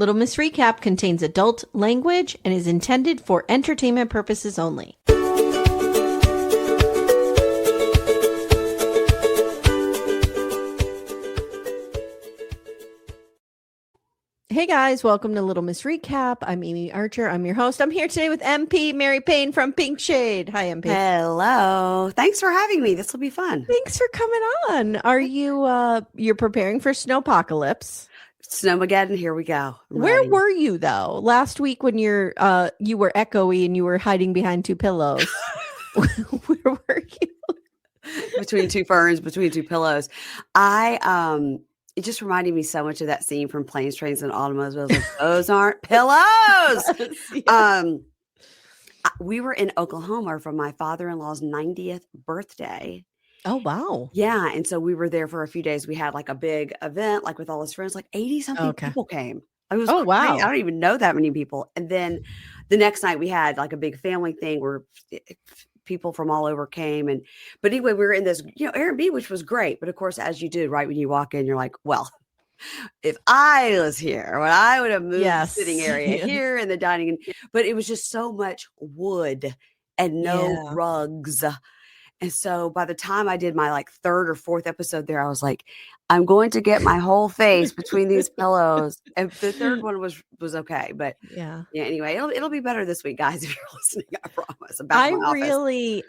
Little Miss Recap contains adult language and is intended for entertainment purposes only. Hey guys, welcome to Little Miss Recap. I'm Amy Archer. I'm your host. I'm here today with MP Mary Payne from Pink Shade. Hi, MP. Hello. Thanks for having me. This will be fun. Thanks for coming on. Are you you're preparing for snowpocalypse? Snowmageddon, here we go. Where were you though last week when you were echoey and you were hiding behind two pillows? Where were you? Between two ferns, between two pillows. It just reminded me so much of that scene from Planes, Trains, and Automobiles. Like, those aren't pillows. Yes. We were in Oklahoma for my father-in-law's 90th birthday. Oh, wow. Yeah. And so we were there for a few days. We had like a big event, like with all his friends, like 80 something people came. It was crazy. Wow. I don't even know that many people. And then the next night we had like a big family thing where people from all over came. But anyway, we were in this, Airbnb, which was great. But of course, as you do, right, when you walk in, you're like, well, if I was here, when I would have moved the sitting area here and the dining. But it was just so much wood and no rugs. And so by the time I did my like third or fourth episode there, I was like, I'm going to get my whole face between these pillows. And the third one was okay. But yeah, anyway, it'll be better this week, guys, if you're listening, I promise.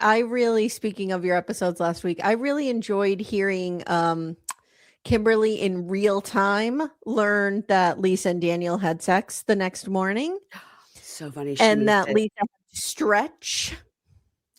I really, speaking of your episodes last week, I really enjoyed hearing Kimberly in real time learn that Lisa and Daniel had sex the next morning. So funny. And that Lisa had to stretch.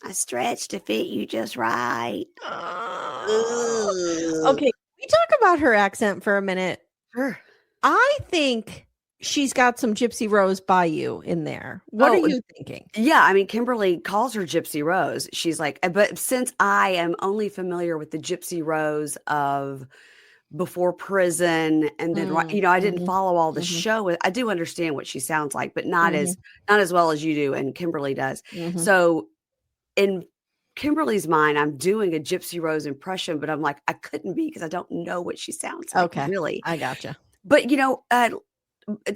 I stretched to fit you just right. Okay, we talk about her accent for a minute. Sure. I think she's got some Gypsy Rose Bayou in there. What are you thinking? Yeah, I mean, Kimberly calls her Gypsy Rose. She's like, but since I am only familiar with the Gypsy Rose of before prison, and then I didn't follow all the show. I do understand what she sounds like, but not as well as you do, and Kimberly does. So in Kimberly's mind, I'm doing a Gypsy Rose impression, but I'm like, I couldn't be because I don't know what she sounds like. Okay, really. I gotcha. But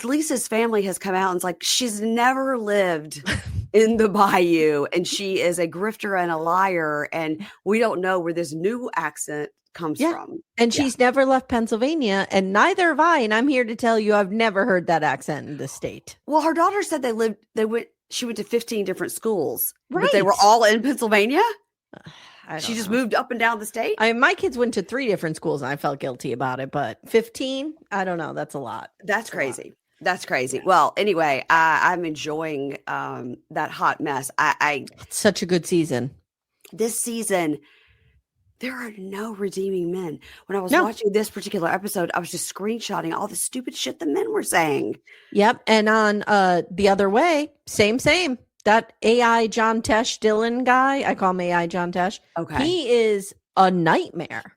Lisa's family has come out and it's like she's never lived in the bayou, and she is a grifter and a liar, and we don't know where this new accent comes from. And she's never left Pennsylvania, and neither have I. And I'm here to tell you, I've never heard that accent in the state. Well, her daughter said she went to 15 different schools, but they were all in Pennsylvania. She just moved up and down the state. My kids went to 3 different schools and I felt guilty about it, but 15, I don't know. That's a lot. That's crazy. That's crazy. Well, anyway, I'm enjoying that hot mess. It's such a good season. This season, there are no redeeming men. When I was watching this particular episode, I was just screenshotting all the stupid shit the men were saying. Yep. And on The Other Way, same. That AI John Tesh Dylan guy, I call him AI John Tesh. Okay. He is a nightmare.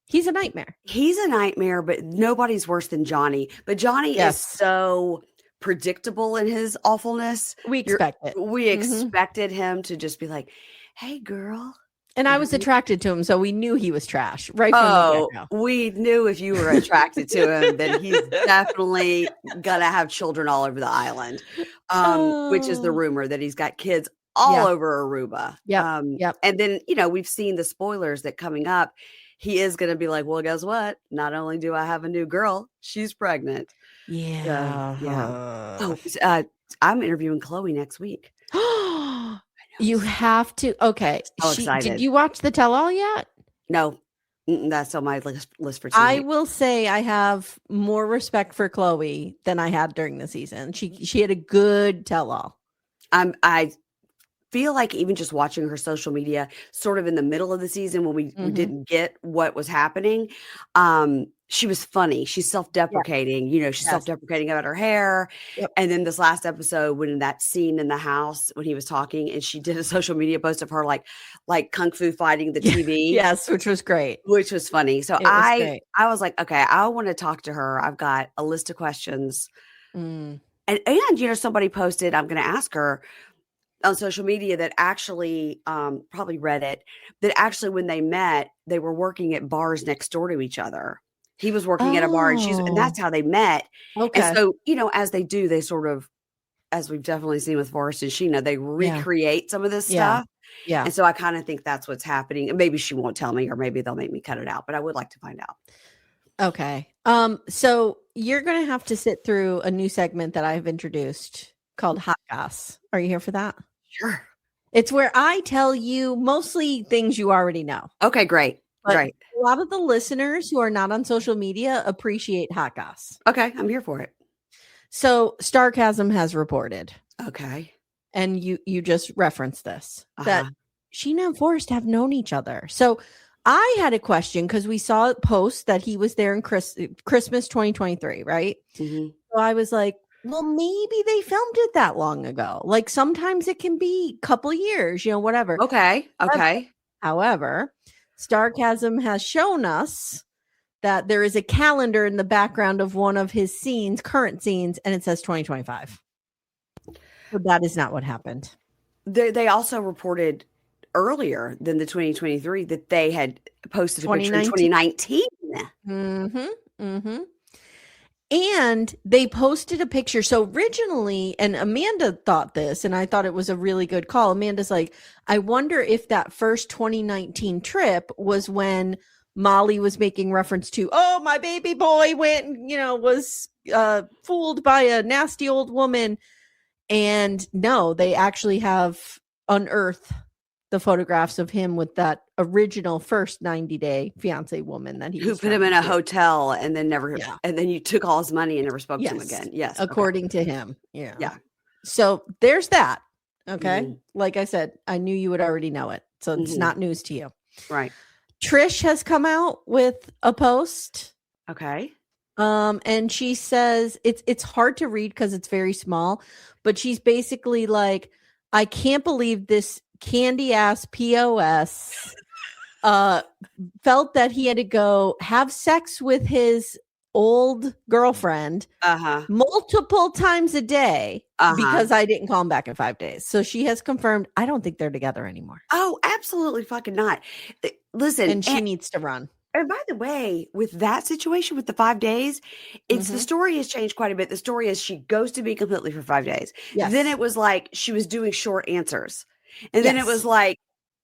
He's a nightmare. He's a nightmare, but nobody's worse than Johnny. But Johnny is so predictable in his awfulness. We expected him to just be like, hey, girl. And I was attracted to him, so we knew he was trash right from the get-go. We knew if you were attracted to him, then he's definitely gonna have children all over the island, which is the rumor that he's got kids all over Aruba. Yep. And then, we've seen the spoilers that coming up, he is going to be like, well, guess what? Not only do I have a new girl, she's pregnant. Yeah. I'm interviewing Chloe next week. You have to. Okay. So excited. Did you watch the tell-all yet? No. That's on my list for tonight. I will say I have more respect for Chloe than I had during the season. She had a good tell-all. I feel like even just watching her social media sort of in the middle of the season when we didn't get what was happening, she was funny. She's self-deprecating, she's self-deprecating about her hair. Yep. And then this last episode, when in that scene in the house, when he was talking and she did a social media post of her, like kung fu fighting the TV. Yes. Which was great. Which was funny. So I was like, okay, I want to talk to her. I've got a list of questions. And somebody posted, I'm going to ask her on social media that actually, probably Reddit, that actually when they met, they were working at bars next door to each other. He was working at a bar, and that's how they met. Okay. And so, as they do, they sort of, as we've definitely seen with Forrest and Sheena, they recreate some of this stuff. Yeah. And so I kind of think that's what's happening. And maybe she won't tell me, or maybe they'll make me cut it out, but I would like to find out. Okay. So you're going to have to sit through a new segment that I've introduced called Hot Goss. Are you here for that? Sure. It's where I tell you mostly things you already know. Okay, great. But great. A lot of the listeners who are not on social media appreciate Hot Goss. Okay, I'm here for it. So Starcasm has reported. Okay. And you just referenced this, that Sheena and Forrest have known each other. So I had a question because we saw a post that he was there in Christmas 2023, right? Mm-hmm. So I was like, well, maybe they filmed it that long ago. Like sometimes it can be a couple years, whatever. Okay. However, Starcasm has shown us that there is a calendar in the background of one of his current scenes, and it says 2025. So that is not what happened. They also reported earlier than the 2023 that they had posted a picture in 2019. And they posted a picture. So originally, and Amanda thought this, and I thought it was a really good call. Amanda's like, I wonder if that first 2019 trip was when Molly was making reference to, oh, my baby boy went, was fooled by a nasty old woman. And no, they actually have unearthed the photographs of him with that original first 90-day fiance woman that who put him in a hotel and then and then you took all his money and never spoke to him again. Yes. According to him. Yeah. Yeah. So there's that. Okay. Mm-hmm. Like I said, I knew you would already know it. So it's not news to you. Right. Trish has come out with a post. Okay. And she says it's hard to read because it's very small, but she's basically like, I can't believe this candy ass POS felt that he had to go have sex with his old girlfriend multiple times a day because I didn't call him back in 5 days. So she has confirmed, I don't think they're together anymore. Oh, absolutely fucking not. Listen. And she needs to run. And by the way, with that situation with the 5 days, the story has changed quite a bit. The story is she ghosted me completely for 5 days. Yes. Then it was like she was doing short answers. And then it was like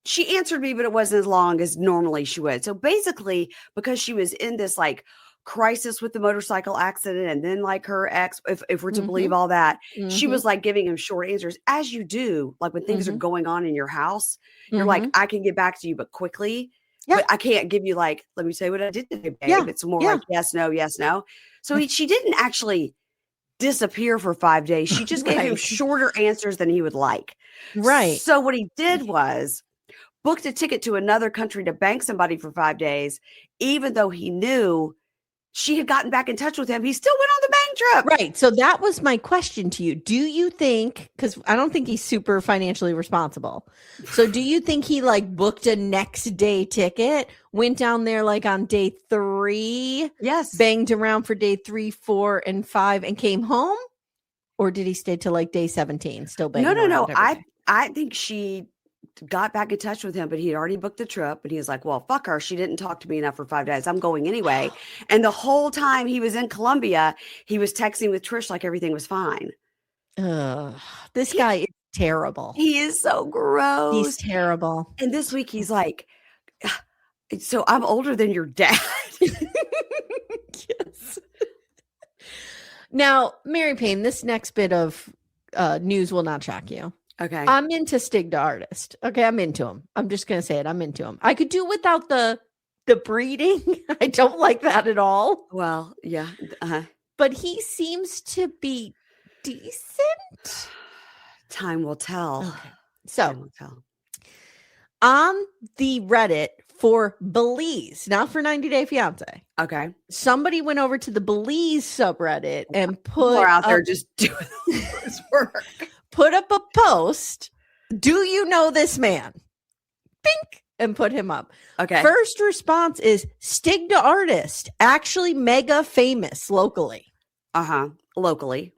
she answered me, but it wasn't as long as normally she would. So basically, because she was in this like crisis with the motorcycle accident and then like her ex, if we're to believe all that, she was like giving him short answers, as you do, like when things are going on in your house. You're like, I can get back to you, but quickly. Yeah. But I can't give you like, let me say what I did today, babe. Yeah. It's more like yes, no, yes, no. So she didn't actually disappear for 5 days. She just gave him shorter answers than he would like. Right. So what he did was booked a ticket to another country to bank somebody for 5 days, even though he knew she had gotten back in touch with him. He still went on the bank trip. Right. So that was my question to you. Do you think, because I don't think he's super financially responsible. So do you think he like booked a next day ticket, went down there like on day 3? Yes. Banged around for day 3, 4, and 5 and came home? Or did he stay till like day 17? Still banging? No. I think she got back in touch with him, but he had already booked the trip, and he was like, well, fuck her. She didn't talk to me enough for 5 days. I'm going anyway. And the whole time he was in Colombia, he was texting with Trish like everything was fine. This guy is terrible. He is so gross. He's terrible. And this week he's like, so I'm older than your dad. Yes. Now, Mary Payne, this next bit of news will not shock you. Okay. I'm into Stig the artist. Okay, I'm into him. I'm just going to say it. I'm into him. I could do without the breeding. I don't like that at all. Well, yeah. But he seems to be decent. Time will tell. Okay. So, on the Reddit for Belize, not for 90 Day Fiance. Okay. Somebody went over to the Belize subreddit and put out there just doing this work. Put up a post. Do you know this man? Bink, and put him up. Okay. First response is Stig the artist, actually mega famous locally. Locally.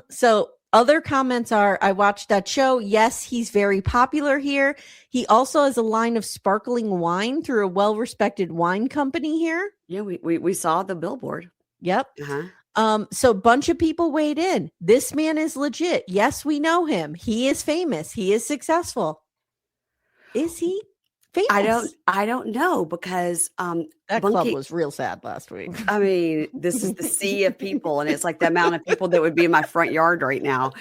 So other comments are, I watched that show. Yes, he's very popular here. He also has a line of sparkling wine through a well-respected wine company here. Yeah, we saw the billboard. Yep. Uh-huh. So bunch of people weighed in. This man is legit. Yes, we know him. He is famous. He is successful. Is he famous? I don't know because That club was real sad last week. I mean, this is the sea of people, and it's like the amount of people that would be in my front yard right now.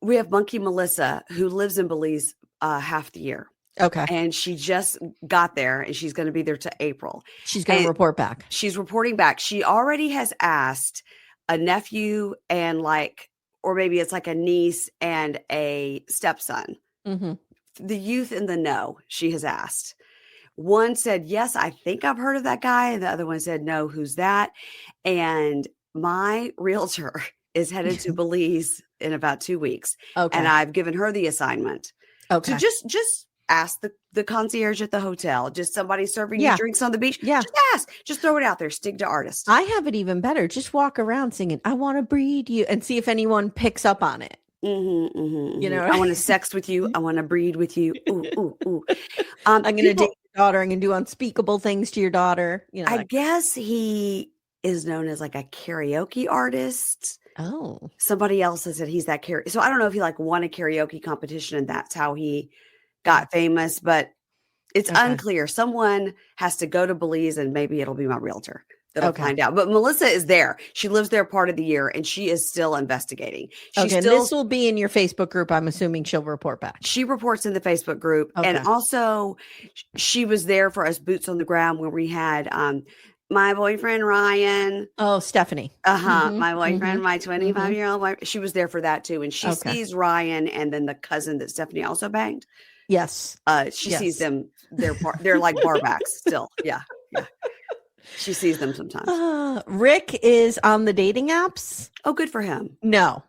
We have Monkey Melissa, who lives in Belize half the year. Okay. And she just got there, and she's going to be there to April. She's going to report back. She's reporting back. She already has asked a nephew and or maybe it's like a niece and a stepson. Mm-hmm. The youth in the know, she has asked. One said, yes, I think I've heard of that guy. And the other one said, no, who's that? And my realtor is headed to Belize in about 2 weeks. Okay. And I've given her the assignment. Okay. So just ask the concierge at the hotel, just somebody serving you drinks on the beach. Yeah. Just ask. Just throw it out there. Stig to artist. I have it even better. Just walk around singing, I want to breed you, and see if anyone picks up on it. Mm-hmm, mm-hmm, you know, I want to sex with you. I want to breed with you. Ooh, ooh, ooh. I'm going to date your daughter. I'm going to do unspeakable things to your daughter. You know, I guess he is known as like a karaoke artist. Oh, somebody else has said he's that karaoke. So I don't know if he won a karaoke competition and that's how he got famous, but it's unclear. Someone has to go to Belize, and maybe it'll be my realtor that'll find out. But Melissa is there. She lives there part of the year, and she is still investigating. This will be in your Facebook group. I'm assuming she'll report back. She reports in the Facebook group. And also she was there for us boots on the ground where we had my boyfriend, Ryan. Oh, Stephanie. Mm-hmm, my boyfriend, my 25-year-old wife. She was there for that too. And she sees Ryan and then the cousin that Stephanie also banged. Yes. She sees them. They're like barbacks still. Yeah. Yeah. She sees them sometimes. Rick is on the dating apps. Oh, good for him. No.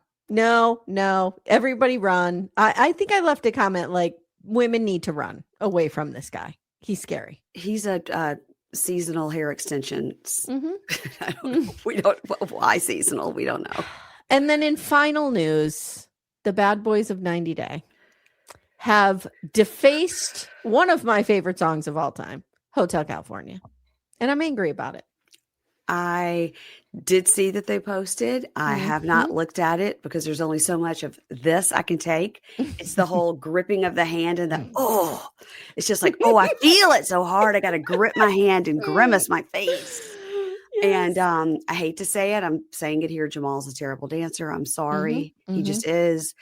Everybody run. I think I left a comment like women need to run away from this guy. He's scary. He's a seasonal hair extensions. Mm-hmm. I don't know. We don't. Why seasonal? We don't know. And then in final news, the bad boys of 90 Day have defaced one of my favorite songs of all time, Hotel California. And I'm angry about it. I did see that they posted. I have not looked at it because there's only so much of this I can take. It's the whole gripping of the hand and it's just like, I feel it so hard. I got to grip my hand and grimace my face. Yes. And I hate to say it. I'm saying it here. Jamal's a terrible dancer. I'm sorry. He just is.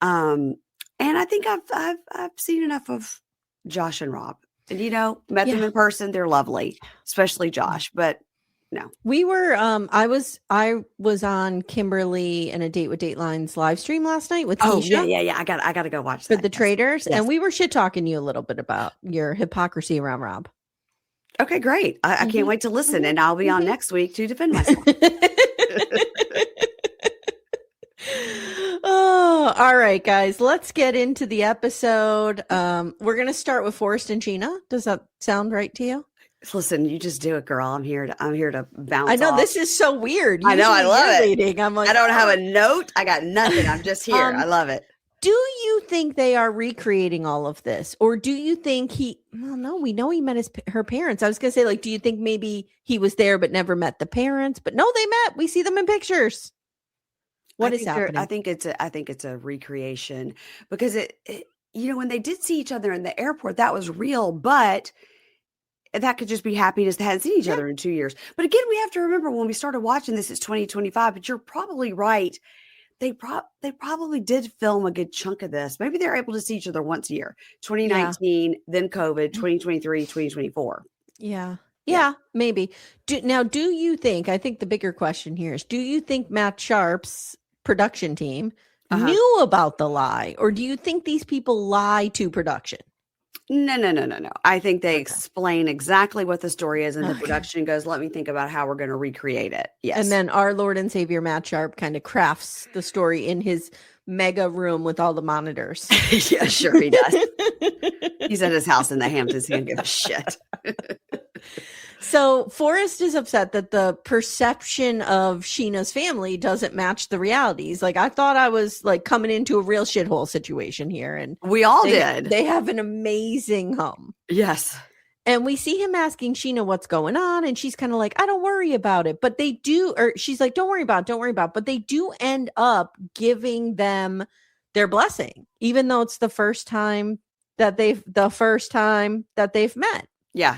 And I think I've seen enough of Josh and Rob. And met them in person. They're lovely, especially Josh. But no, we were. I was on Kimberly and a Date with Dateline's live stream last night with Keisha. Yeah. I got to go watch for that, the traders, and we were shit talking you a little bit about your hypocrisy around Rob. Okay, great. I can't wait to listen, and I'll be on next week to defend myself. Oh, all right, guys, let's get into the episode. We're going to start with Forrest and Sheena. Does that sound right to you? Listen, you just do it, girl. I'm here to bounce. I know off. this is so weird. I know. I love it. Leading. I'm like, I don't have a note. I got nothing. I'm just here. I love it. Do you think they are recreating all of this, or do you think no, we know he met her parents. I was going to say, do you think maybe he was there but never met the parents? But no, they met. We see them in pictures. What is happening? I think it's a recreation because it when they did see each other in the airport, that was real, but that could just be happiness. They hadn't seen each other in 2 years. But again, we have to remember when we started watching this, it's 2025, but you're probably right. They probably did film a good chunk of this. Maybe they're able to see each other once a year, 2019, then COVID, 2023, 2024. Yeah, maybe. Do you think, I think the bigger question here is, do you think Matt Sharp's production team knew about the lie, or do you think these people lie to production? No. I think they explain exactly what the story is, and the production goes, let me think about how we're going to recreate it. Yes. And then our Lord and Savior Matt Sharp kind of crafts the story in his mega room with all the monitors. Yeah, sure he does. He's at his house in the Hamptons. He don't give a shit. So Forrest is upset that the perception of Sheena's family doesn't match the realities. I thought I was coming into a real shithole situation here, and we all did. They have an amazing home. Yes. And we see him asking Sheena what's going on. And she's kind of like, I don't worry about it. But they do, or she's like, don't worry about it. Don't worry about it. But they do end up giving them their blessing, even though it's the first time that they've met. Yeah.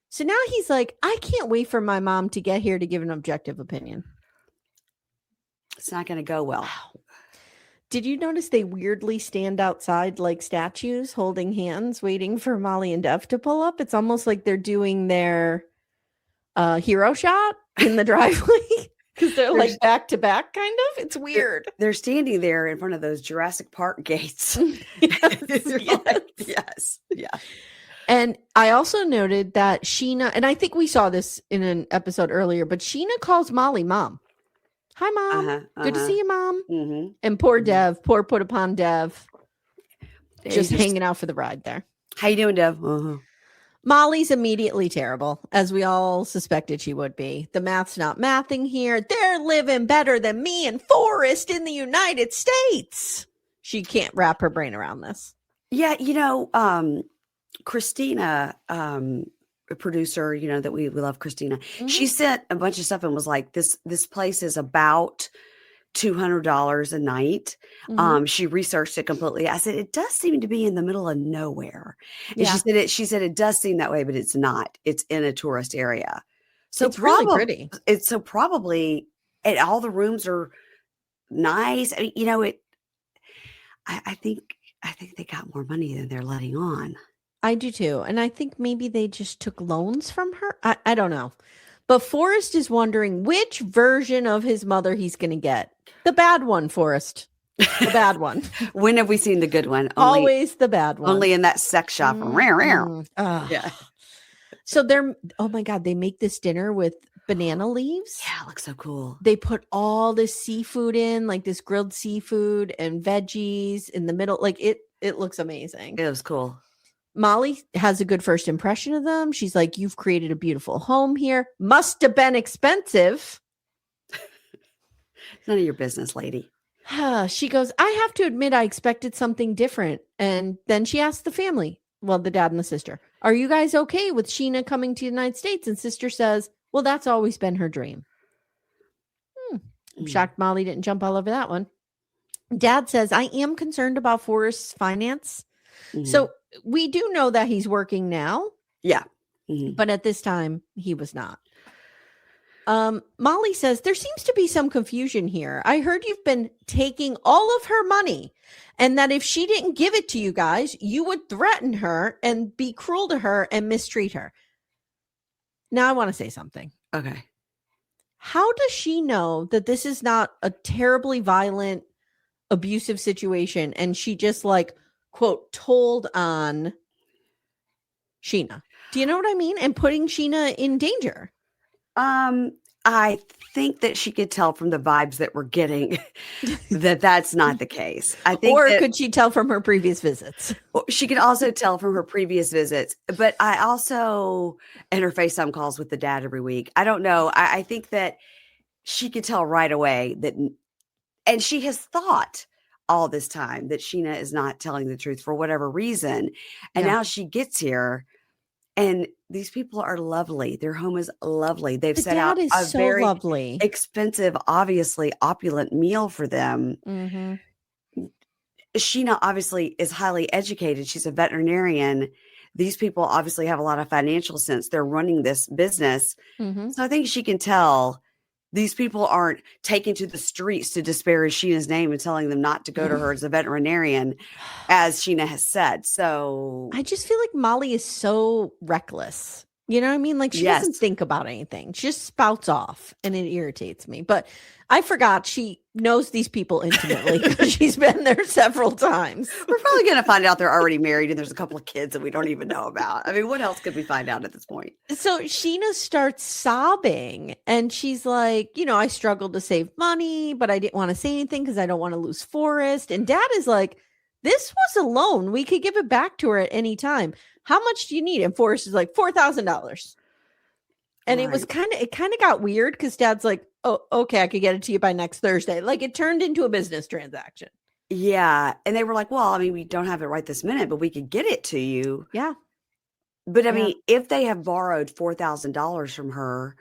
So now he's like, I can't wait for my mom to get here to give an objective opinion. It's not going to go well. Wow. Did you notice they weirdly stand outside like statues holding hands, waiting for Molly and Dev to pull up? It's almost like they're doing their hero shot in the driveway because they're like back to back, kind of. It's weird. They're standing there in front of those Jurassic Park gates. Yes. Yeah. And I also noted that Sheena, and I think we saw this in an episode earlier, but Sheena calls Molly mom. Hi, Mom. Good to see you, Mom. Mm-hmm. And poor Dev, poor put upon Dev, just hanging out for the ride there. How you doing, Dev? Uh-huh. Molly's immediately terrible, as we all suspected she would be. The math's not mathing here. They're living better than me and Forrest in the United States. She can't wrap her brain around this. Yeah, Christina, a producer, that we love Christina. Mm-hmm. She sent a bunch of stuff and was like, this place is about $200 a night. Mm-hmm. She researched it completely. I said, it does seem to be in the middle of nowhere. And she said it does seem that way, but it's not. It's in a tourist area. So it's really pretty. It's so probably, and all the rooms are nice. I mean, I think they got more money than they're letting on. I do too. And I think maybe they just took loans from her. I don't know. But Forrest is wondering which version of his mother he's going to get. The bad one, Forrest. The bad one. When have we seen the good one? Always the bad one. Only in that sex shop. Yeah. So oh my God, they make this dinner with banana leaves. Yeah, it looks so cool. They put all this seafood in, like this grilled seafood and veggies in the middle. Like it looks amazing. It was cool. Molly has a good first impression of them. She's like, you've created a beautiful home here. Must have been expensive. None of your business, lady. She goes, I have to admit, I expected something different. And then she asks the family, well, the dad and the sister, are you guys okay with Sheena coming to the United States? And sister says, well, that's always been her dream. I'm shocked Molly didn't jump all over that one. Dad says, I am concerned about Forrest's finance. Mm-hmm. So we do know that he's working now. Yeah. Mm-hmm. But at this time, he was not. Molly says, there seems to be some confusion here. I heard you've been taking all of her money and that if she didn't give it to you guys, you would threaten her and be cruel to her and mistreat her. Now I want to say something. Okay. How does she know that this is not a terribly violent, abusive situation and she just quote, told on Sheena? Do you know what I mean? And putting Sheena in danger. I think that she could tell from the vibes that we're getting that that's not the case. I think, or could she tell from her previous visits? She could also tell from her previous visits. But I also, and her FaceTime calls with the dad every week. I don't know. I think that she could tell right away that, and she has thought all this time that Sheena is not telling the truth for whatever reason. And now she gets here and these people are lovely. Their home is lovely. They've set out a very lovely, expensive, obviously opulent meal for them. Mm-hmm. Sheena obviously is highly educated. She's a veterinarian. These people obviously have a lot of financial sense. They're running this business. Mm-hmm. So I think she can tell these people aren't taken to the streets to disparage Sheena's name and telling them not to go to her as a veterinarian, as Sheena has said. So I just feel like Molly is so reckless. You know what I mean? Like she doesn't think about anything. She just spouts off and it irritates me. But I forgot she knows these people intimately because she's been there several times. We're probably going to find out they're already married and there's a couple of kids that we don't even know about. I mean, what else could we find out at this point? So Sheena starts sobbing and she's like, I struggled to save money, but I didn't want to say anything because I don't want to lose Forrest. And Dad is like, this was a loan. We could give it back to her at any time. How much do you need? And Forrest is like $4,000. And it kind of got weird because Dad's like, oh, okay, I could get it to you by next Thursday. Like it turned into a business transaction. Yeah. And they were like, well, I mean, we don't have it right this minute, but we could get it to you. Yeah. But I Yeah. mean, if they have borrowed $4,000 from her,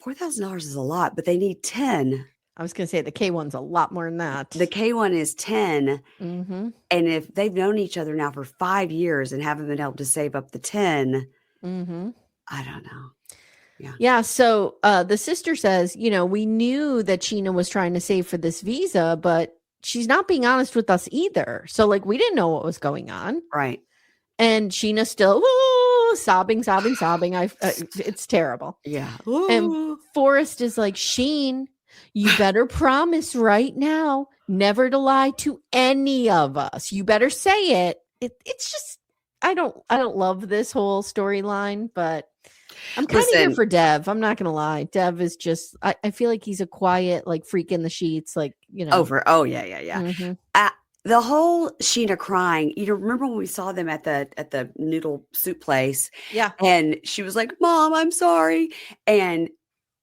$4,000 is a lot, but they need 10. I was going to say the K1's a lot more than that. The K1 is 10. Mm-hmm. And if they've known each other now for 5 years and haven't been able to save up the 10, Mm-hmm. I don't know. Yeah. So the sister says, we knew that Sheena was trying to save for this visa, but she's not being honest with us either. So like, we didn't know what was going on. Right. And Sheena's still sobbing. It's terrible. Yeah. And Forrest is like, Sheen, you better promise right now never to lie to any of us. You better say it. It's just, I don't love this whole storyline, but I'm kind of here for Dev. I'm not going to lie. Dev is just, I feel like he's a quiet, like freak in the sheets, like, Over. Oh, yeah. Mm-hmm. The whole Sheena crying, remember when we saw them at the noodle soup place? Yeah. And she was like, Mom, I'm sorry. And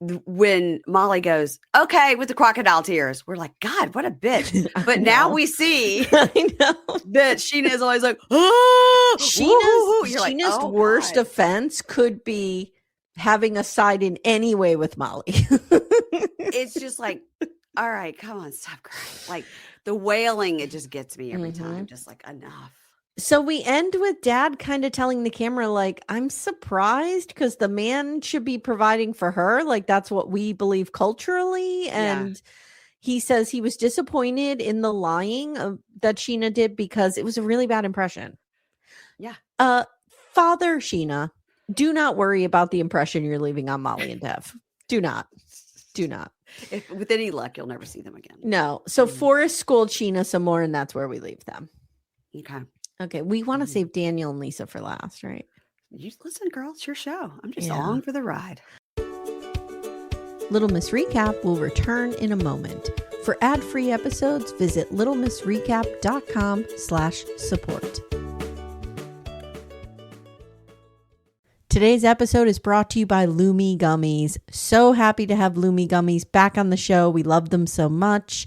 when Molly goes, okay, with the crocodile tears, we're like, God, what a bitch. But now we see I know that Sheena is always like, oh, Sheena's worst offense could be having a side in any way with Molly. It's just like, all right, come on, stop crying. Like the wailing, it just gets me every time. Just like, enough. So we end with Dad kind of telling the camera, like, I'm surprised because the man should be providing for her. Like, that's what we believe culturally. And he says he was disappointed in the lying that Sheena did because it was a really bad impression. Yeah. Father Sheena, do not worry about the impression you're leaving on Molly and Dev. Do not. If, with any luck, you'll never see them again. No. So Forrest schooled Sheena some more, and that's where we leave them. Okay. We want to save Daniel and Lisa for last, right? You listen, girl. It's your show. I'm just along for the ride. Little Miss Recap will return in a moment. For ad-free episodes, visit littlemissrecap.com/support. Today's episode is brought to you by Lumi Gummies. So happy to have Lumi Gummies back on the show. We love them so much.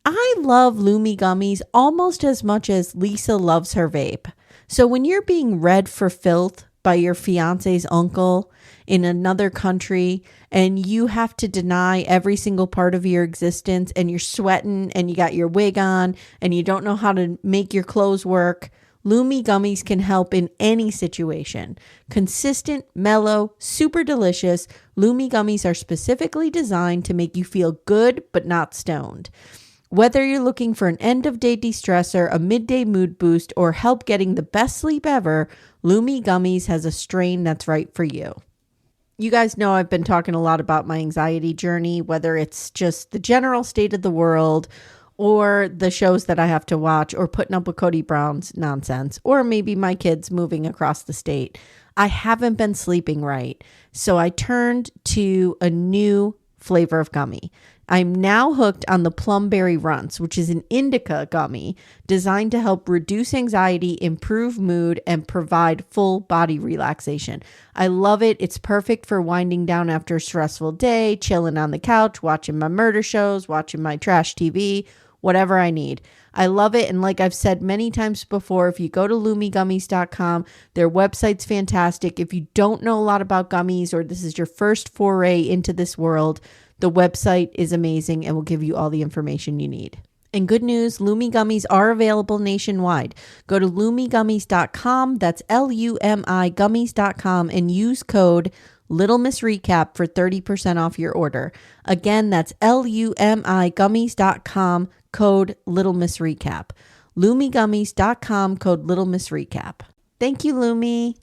I love Lumi Gummies almost as much as Lisa loves her vape. So when you're being read for filth by your fiance's uncle in another country and you have to deny every single part of your existence and you're sweating and you got your wig on and you don't know how to make your clothes work, Lumi Gummies can help in any situation. Consistent, mellow, super delicious, Lumi Gummies are specifically designed to make you feel good but not stoned. Whether you're looking for an end-of-day de-stressor, a midday mood boost, or help getting the best sleep ever, Lumi Gummies has a strain that's right for you. You guys know I've been talking a lot about my anxiety journey, whether it's just the general state of the world or the shows that I have to watch or putting up with Cody Brown's nonsense, or maybe my kids moving across the state. I haven't been sleeping right, so I turned to a new flavor of gummy. I'm now hooked on the Plumberry Runts, which is an indica gummy designed to help reduce anxiety, improve mood, and provide full body relaxation. I love it. It's perfect for winding down after a stressful day, chilling on the couch, watching my murder shows, watching my trash TV, whatever I need. I love it. And like I've said many times before, if you go to lumigummies.com, their website's fantastic. If you don't know a lot about gummies or this is your first foray into this world, the website is amazing and will give you all the information you need. And good news, Lumi Gummies are available nationwide. Go to lumigummies.com, that's L-U-M-I gummies.com, and use code Little Miss Recap for 30% off your order. Again, that's L-U-M-I gummies.com, code Little Miss Recap. lumigummies.com, code Little Miss Recap. Thank you, Lumi.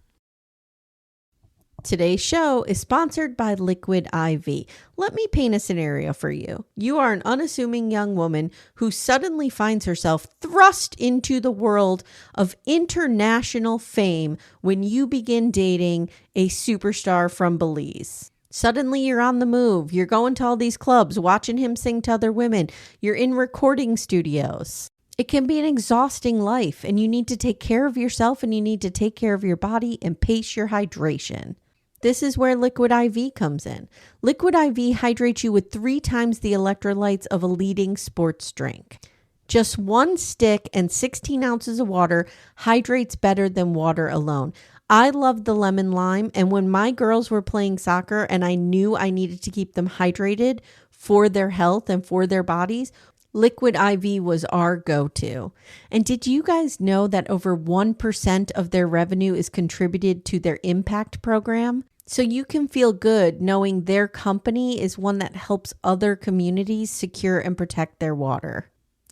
Today's show is sponsored by Liquid IV. Let me paint a scenario for you. You are an unassuming young woman who suddenly finds herself thrust into the world of international fame when you begin dating a superstar from Belize. Suddenly you're on the move. You're going to all these clubs, watching him sing to other women. You're in recording studios. It can be an exhausting life, and you need to take care of yourself and you need to take care of your body and pace your hydration. This is where Liquid IV comes in. Liquid IV hydrates you with 3 times the electrolytes of a leading sports drink. Just one stick and 16 ounces of water hydrates better than water alone. I love the lemon lime, and when my girls were playing soccer and I knew I needed to keep them hydrated for their health and for their bodies, Liquid IV was our go-to. And did you guys know that over 1% of their revenue is contributed to their impact program? So you can feel good knowing their company is one that helps other communities secure and protect their water.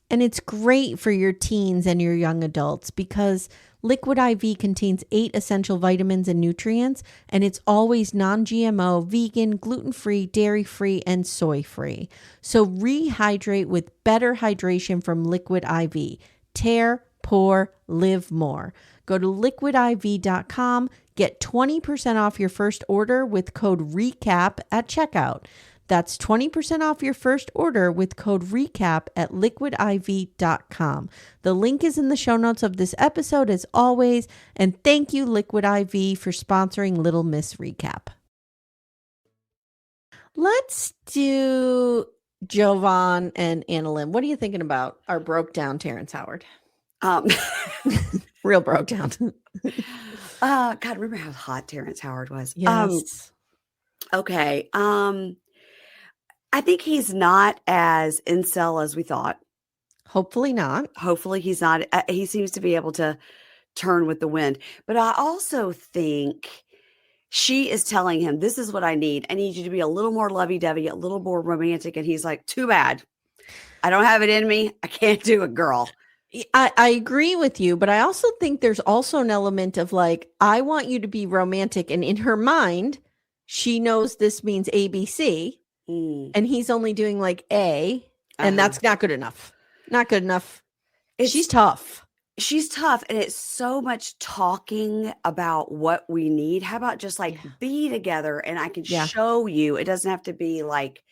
And it's great for your teens and your young adults because Liquid IV contains 8 essential vitamins and nutrients, and it's always non-GMO, vegan, gluten-free, dairy-free, and soy-free. So rehydrate with better hydration from Liquid IV. Tear, pour, live more. Go to liquidiv.com, get 20% off your first order with code RECAP at checkout. That's 20% off your first order with code RECAP at liquidiv.com. The link is in the show notes of this episode as always. And thank you, Liquid IV, for sponsoring Little Miss Recap. Let's do Jovon and Annalynn. What are you thinking about our broke down Terrence Howard? Real broke down. God, remember how hot Terrence Howard was? Yes. Okay. I think he's not as incel as we thought. Hopefully not. Hopefully he's not. He seems to be able to turn with the wind. But I also think she is telling him, this is what I need. I need you to be a little more lovey-dovey, a little more romantic. And he's like, too bad. I don't have it in me. I can't do it, girl. I agree with you, but I also think there's also an element of like, I want you to be romantic. And in her mind, she knows this means ABC. And he's only doing like A, and that's not good enough. Not good enough. She's tough. She's tough. And it's so much talking about what we need. How about just like be together and I can show you. It doesn't have to be like,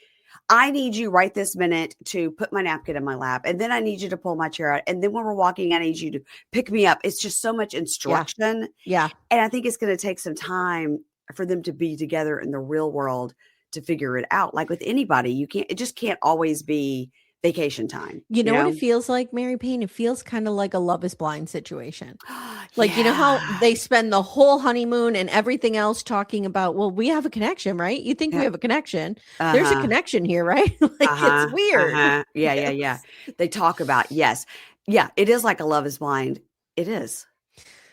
I need you right this minute to put my napkin in my lap. And then I need you to pull my chair out. And then when we're walking, I need you to pick me up. It's just so much instruction. Yeah. And I think it's going to take some time for them to be together in the real world to figure it out. Like with anybody, it just can't always be vacation time. You know what it feels like, Mary Payne? It feels kind of like a Love is Blind situation. Like, you know how they spend the whole honeymoon and everything else talking about, well, we have a connection, right? You think we have a connection. There's a connection here, right? It's weird. Yeah. They talk about, yes. Yeah, it is like a Love is Blind. It is.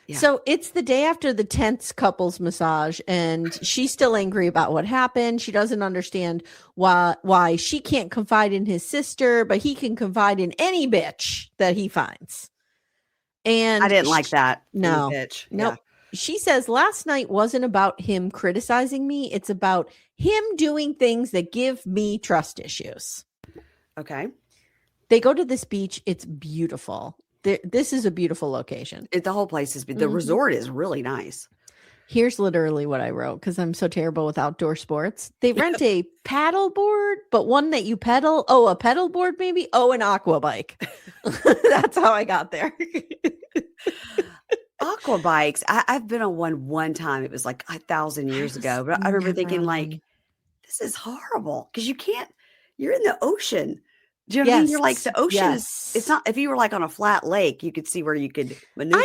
Yeah. So it's the day after the 10th couples massage, and she's still angry about what happened. She doesn't understand why she can't confide in his sister, but he can confide in any bitch that he finds. And I didn't like that. No, bitch. Nope. Yeah. She says last night wasn't about him criticizing me. It's about him doing things that give me trust issues. Okay. They go to this beach. It's beautiful. This is a beautiful location. The whole place is the resort is really nice. Here's literally what I wrote because I'm so terrible with outdoor sports. They rent a paddle board, but one that you pedal. Oh, a pedal board maybe. Oh, an aqua bike. That's how I got there. Aqua bikes. I've been on one time. It was like 1,000 years ago. But I remember thinking like, this is horrible because you're in the ocean. Do you know what I mean? You're like the ocean is. It's not. If you were like on a flat lake, you could see where you could maneuver.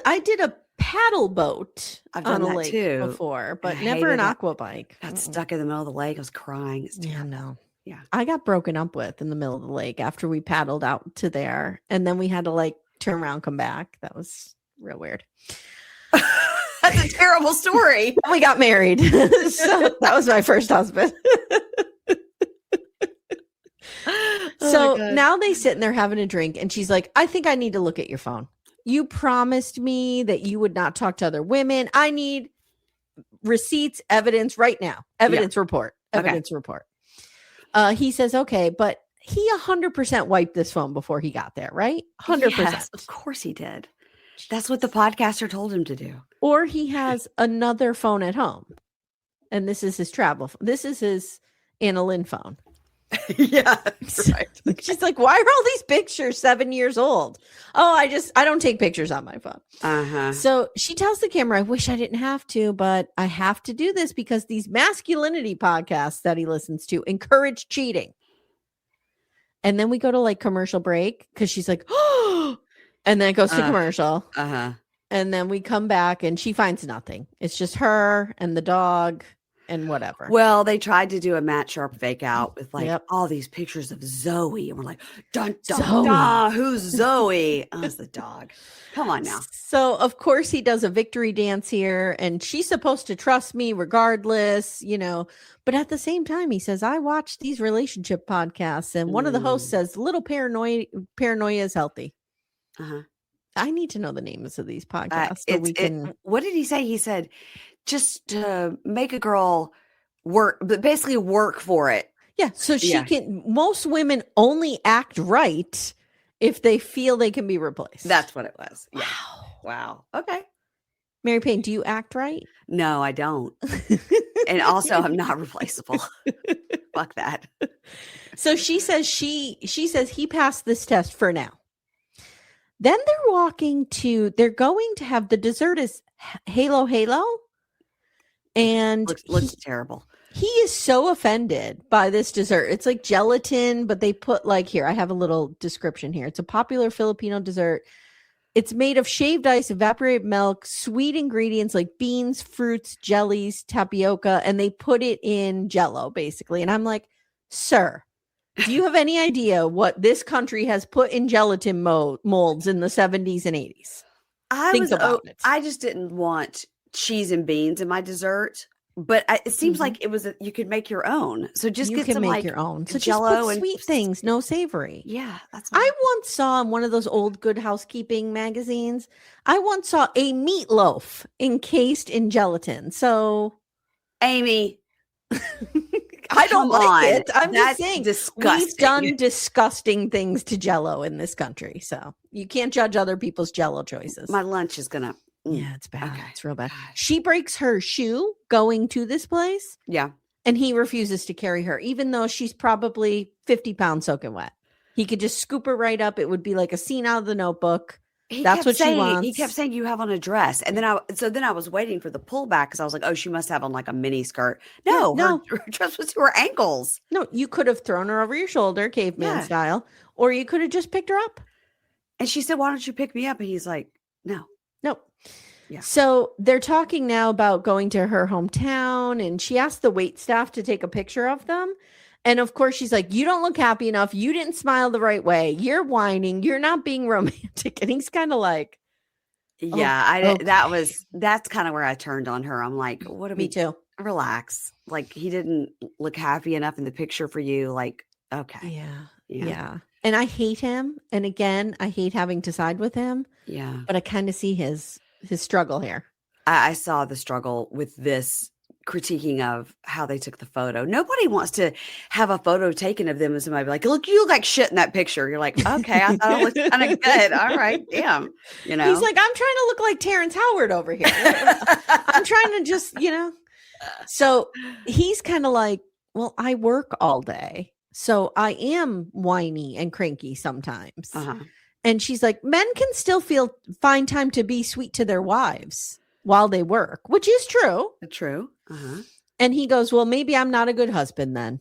I did a paddle boat I've done on a that lake too before, but never an aqua bike. Got stuck in the middle of the lake. I was crying. It's terrible. No. Yeah. I got broken up with in the middle of the lake after we paddled out to there, and then we had to like turn around, come back. That was real weird. That's a terrible story. We got married. So that was my first husband. So now they sit and they're having a drink, and she's like, I think I need to look at your phone. You promised me that you would not talk to other women. I need receipts, evidence right now. Evidence report. He says, okay, but he 100% wiped this phone before he got there, right? 100%. Yes, of course he did. That's what the podcaster told him to do. Or he has another phone at home, and this is his travel phone. This is his Annalynn phone. Yeah, right. She's like, why are all these pictures 7 years old? Oh, I don't take pictures on my phone. So she tells the camera, I wish I didn't have to, but I have to do this because these masculinity podcasts that he listens to encourage cheating. And then we go to like commercial break because she's like, oh, and then it goes to commercial. And then we come back and she finds nothing. It's just her and the dog and whatever. Well, they tried to do a Matt Sharp fake out with like all these pictures of Zoe. And we're like, dun, dun, dun, who's Zoe? Oh, it's the dog. Come on now. So, of course, he does a victory dance here. And she's supposed to trust me regardless, you know. But at the same time, he says, I watch these relationship podcasts. And one of the hosts says, little paranoia is healthy. I need to know the names of these podcasts. So we can. What did he say? He said, just to make a girl work, but basically work for it. Yeah. So she can, most women only act right if they feel they can be replaced. That's what it was. Yeah. Wow. Okay. Mary Payne, do you act right? No, I don't. And also I'm not replaceable. Fuck that. So she says he passed this test for now. Then they're going to have the dessert is Halo. And looks terrible. He is so offended by this dessert. It's like gelatin, but they put like, here, I have a little description here. It's a popular Filipino dessert. It's made of shaved ice, evaporated milk, sweet ingredients like beans, fruits, jellies, tapioca, and they put it in Jell-O, basically. And I'm like, sir, do you have any idea what this country has put in gelatin molds in the 70s and 80s? I just didn't want cheese and beans in my dessert, but it seems like it was you could make your own. So just get some like your own. So Jell-O just put sweet things, no savory. Yeah, that's. I once saw in one of those old Good Housekeeping magazines. I once saw a meatloaf encased in gelatin. So, Amy, I don't like it. I'm just saying, disgusting. We've done disgusting things to Jell-O in this country, so you can't judge other people's Jell-O choices. My lunch is gonna. Yeah, it's bad. Okay. It's real bad. She breaks her shoe going to this place. Yeah. And he refuses to carry her, even though she's probably 50 pounds soaking wet. He could just scoop her right up. It would be like a scene out of The Notebook. That's what she wants. He kept saying, you have on a dress. And then I was waiting for the pullback because I was like, oh, she must have on like a mini skirt. No, her dress was to her ankles. No, you could have thrown her over your shoulder, caveman style, or you could have just picked her up. And she said, why don't you pick me up? And he's like, no. Yeah. So they're talking now about going to her hometown, and she asked the wait staff to take a picture of them. And of course, she's like, you don't look happy enough. You didn't smile the right way. You're whining. You're not being romantic. And he's kind of like, that's kind of where I turned on her. I'm like, Me too. Relax. Like, he didn't look happy enough in the picture for you. Like, okay. Yeah. And I hate him. And again, I hate having to side with him. Yeah. But I kind of see his struggle here. I saw the struggle with this critiquing of how they took the photo. Nobody wants to have a photo taken of them and somebody be like, look, you look like shit in that picture. You're like, okay, I thought it looked kind of good. All right, damn. You know, he's like, I'm trying to look like Terrence Howard over here. I'm trying to just, So he's kind of like, well, I work all day, so I am whiny and cranky sometimes. And she's like, men can still find time to be sweet to their wives while they work, which is true. True. And he goes, well, maybe I'm not a good husband then.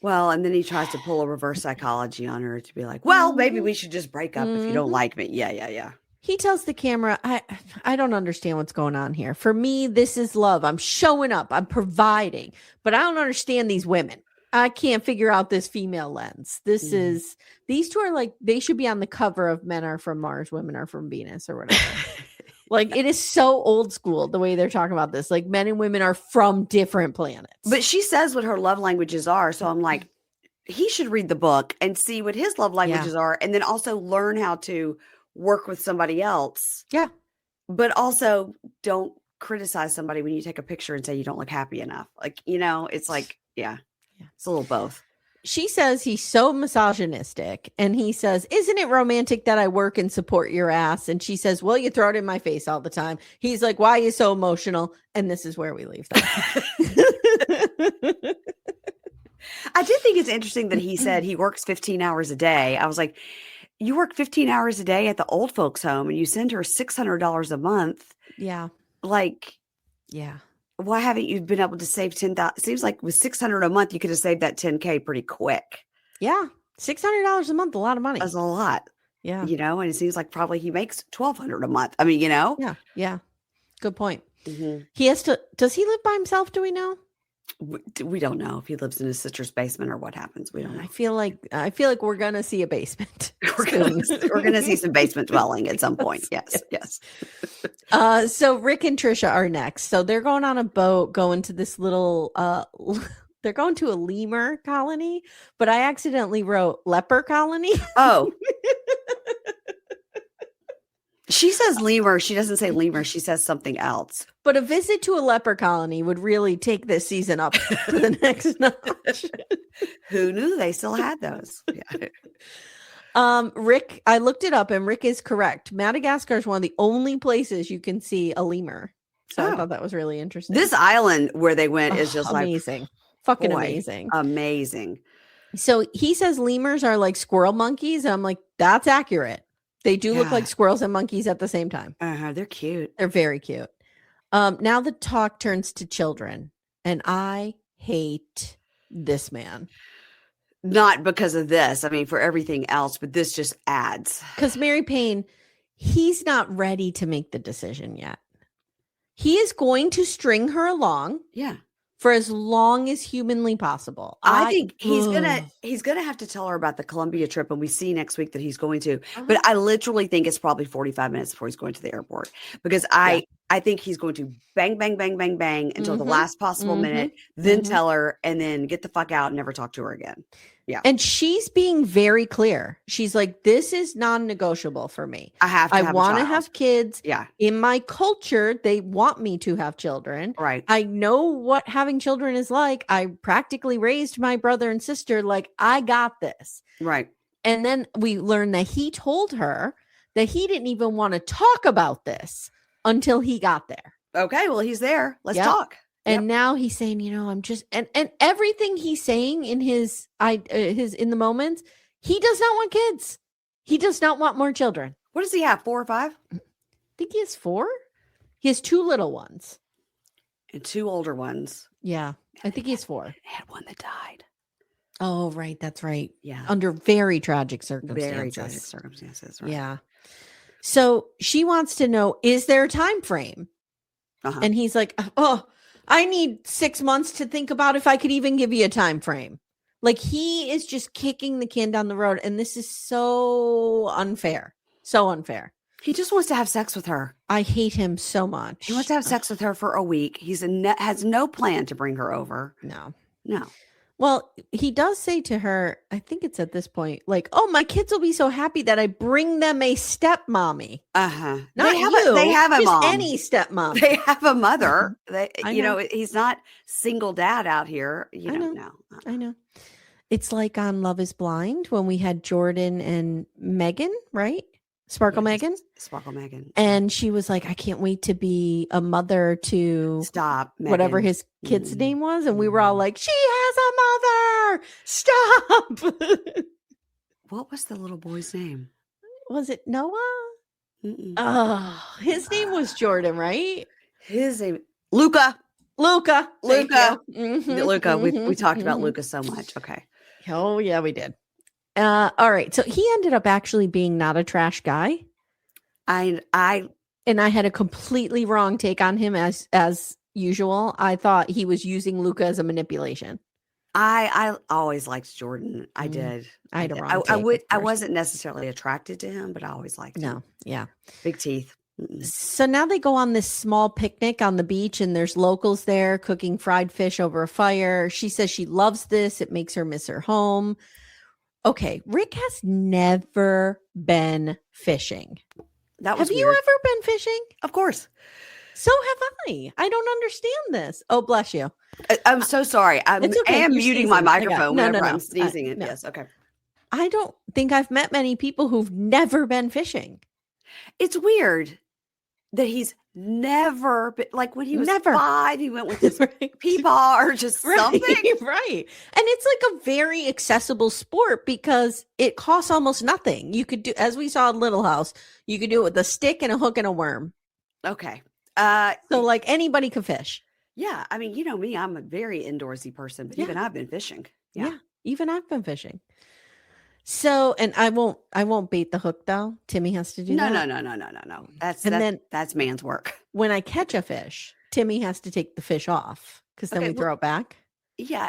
Well, and then he tries to pull a reverse psychology on her to be like, well, maybe we should just break up if you don't like me. Yeah. He tells the camera, I don't understand what's going on here. For me, this is love. I'm showing up. I'm providing. But I don't understand these women. I can't figure out this female lens. These two are like, they should be on the cover of Men Are From Mars, Women Are From Venus or whatever. Like, it is so old school the way they're talking about this. Like, men and women are from different planets. But she says what her love languages are. So I'm like, he should read the book and see what his love languages are. And then also learn how to work with somebody else. Yeah. But also don't criticize somebody when you take a picture and say you don't look happy enough. Like, it's like, it's a little both. She says he's so misogynistic, and he says, isn't it romantic that I work and support your ass? And she says, well, you throw it in my face all the time. He's like, why are you so emotional? And this is where we leave that. I did think it's interesting that he said he works 15 hours a day. I was like, you work 15 hours a day at the old folks home and you send her $600 a month. Yeah. Like, yeah. Why haven't you been able to save 10,000? It seems like with 600 a month, you could have saved that 10K pretty quick. Yeah. $600 a month, a lot of money. That's a lot, Yeah. and it seems like probably he makes $1,200 a month. I mean, Yeah. Yeah. Good point. Mm-hmm. Does he live by himself? Do we know? We don't know if he lives in his sister's basement or what happens. We don't know. I feel like we're gonna see a basement. We're gonna see some basement dwelling at some point. Yes. So Rick and Trisha are next. So they're going on a boat, going to this little they're going to a lemur colony, but I accidentally wrote leper colony. Oh. She says lemur. She doesn't say lemur. She says something else. But a visit to a leper colony would really take this season up to the next notch. Who knew they still had those? Yeah. Rick, I looked it up and Rick is correct. Madagascar is one of the only places you can see a lemur. So I thought that was really interesting. This island where they went is just amazing. Fucking amazing. Amazing. So he says lemurs are like squirrel monkeys. And I'm like, that's accurate. They do look like squirrels and monkeys at the same time. They're cute. They're very cute. Now the talk turns to children, and I hate this man. Not because of this. I mean, for everything else, but this just adds. Because Mary Payne, he's not ready to make the decision yet. He is going to string her along. Yeah. For as long as humanly possible. I think he's gonna have to tell her about the Columbia trip, and we see next week that he's going to. But I literally think it's probably 45 minutes before he's going to the airport, because I think he's going to bang, bang, bang, bang, bang until the last possible minute, then tell her, and then get the fuck out and never talk to her again. Yeah. And she's being very clear. She's like, this is non-negotiable for me. I want to have kids. Yeah. In my culture, they want me to have children. Right. I know what having children is like. I practically raised my brother and sister. Like, I got this. Right. And then we learned that he told her that he didn't even want to talk about this until he got there. Okay. Well, he's there. Let's talk. And now he's saying, I'm just, and everything he's saying in his in the moments, he does not want kids. He does not want more children. What does he have? 4 or 5? I think he has 4. He has 2 little ones. And 2 older ones. Yeah. I think he has 4. He had one that died. Oh, right. That's right. Yeah. Under very tragic circumstances. Very tragic circumstances. Right. Yeah. So she wants to know, is there a time frame? And he's like, I need 6 months to think about if I could even give you a time frame. Like, he is just kicking the can down the road. And this is so unfair. So unfair. He just wants to have sex with her. I hate him so much. He wants to have sex with her for a week. He's has no plan to bring her over. No. Well, he does say to her, I think it's at this point, like, oh, my kids will be so happy that I bring them a stepmommy. Not they have a mom. Any stepmom. They have a mother. He's not single dad out here. I know. It's like on Love is Blind when we had Jordan and Megan, right? Sparkle Megan. And she was like, I can't wait to be a mother to whatever his kid's name was. And we were all like, she has a mother. Stop. What was the little boy's name? Was it Noah? Oh, his name was Jordan, right? His name, Luca. Luca. Luca. We talked about Luca so much. Okay. Oh, yeah, we did. All right. So he ended up actually being not a trash guy. And I had a completely wrong take on him as usual. I thought he was using Luca as a manipulation. I always liked Jordan. I did. I had a wrong take. I wasn't necessarily attracted to him, but I always liked him. No. Yeah. Big teeth. So now they go on this small picnic on the beach, and there's locals there cooking fried fish over a fire. She says she loves this. It makes her miss her home. Okay, Rick has never been fishing. Have you ever been fishing? Of course. So have I. I don't understand this. Oh, bless you. I'm so sorry. I am muting my microphone whenever I'm sneezing. Yes, okay. I don't think I've met many people who've never been fishing. It's weird that he's never been, like when he was 5, he went with his peepaw or just something. Right. And it's like a very accessible sport because it costs almost nothing. You could do, as we saw in Little House, you could do it with a stick and a hook and a worm. Okay. So like anybody could fish. Yeah. I mean, you know me, I'm a very indoorsy person, but even I've been fishing. Yeah. Even I've been fishing. So, and I won't bait the hook though. Timmy has to do No, that. no. That's man's work. When I catch a fish, Timmy has to take the fish off because then we throw it back. Yeah,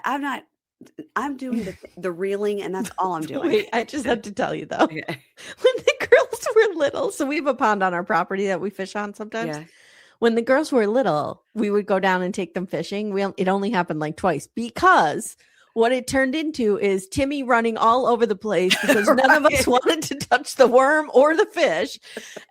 I'm doing the reeling, and that's all I'm doing. Wait, I just have to tell you though. Okay. When the girls were little, so we have a pond on our property that we fish on sometimes. Yeah. When the girls were little, we would go down and take them fishing. It only happened like twice because what it turned into is Timmy running all over the place because none of us wanted to touch the worm or the fish.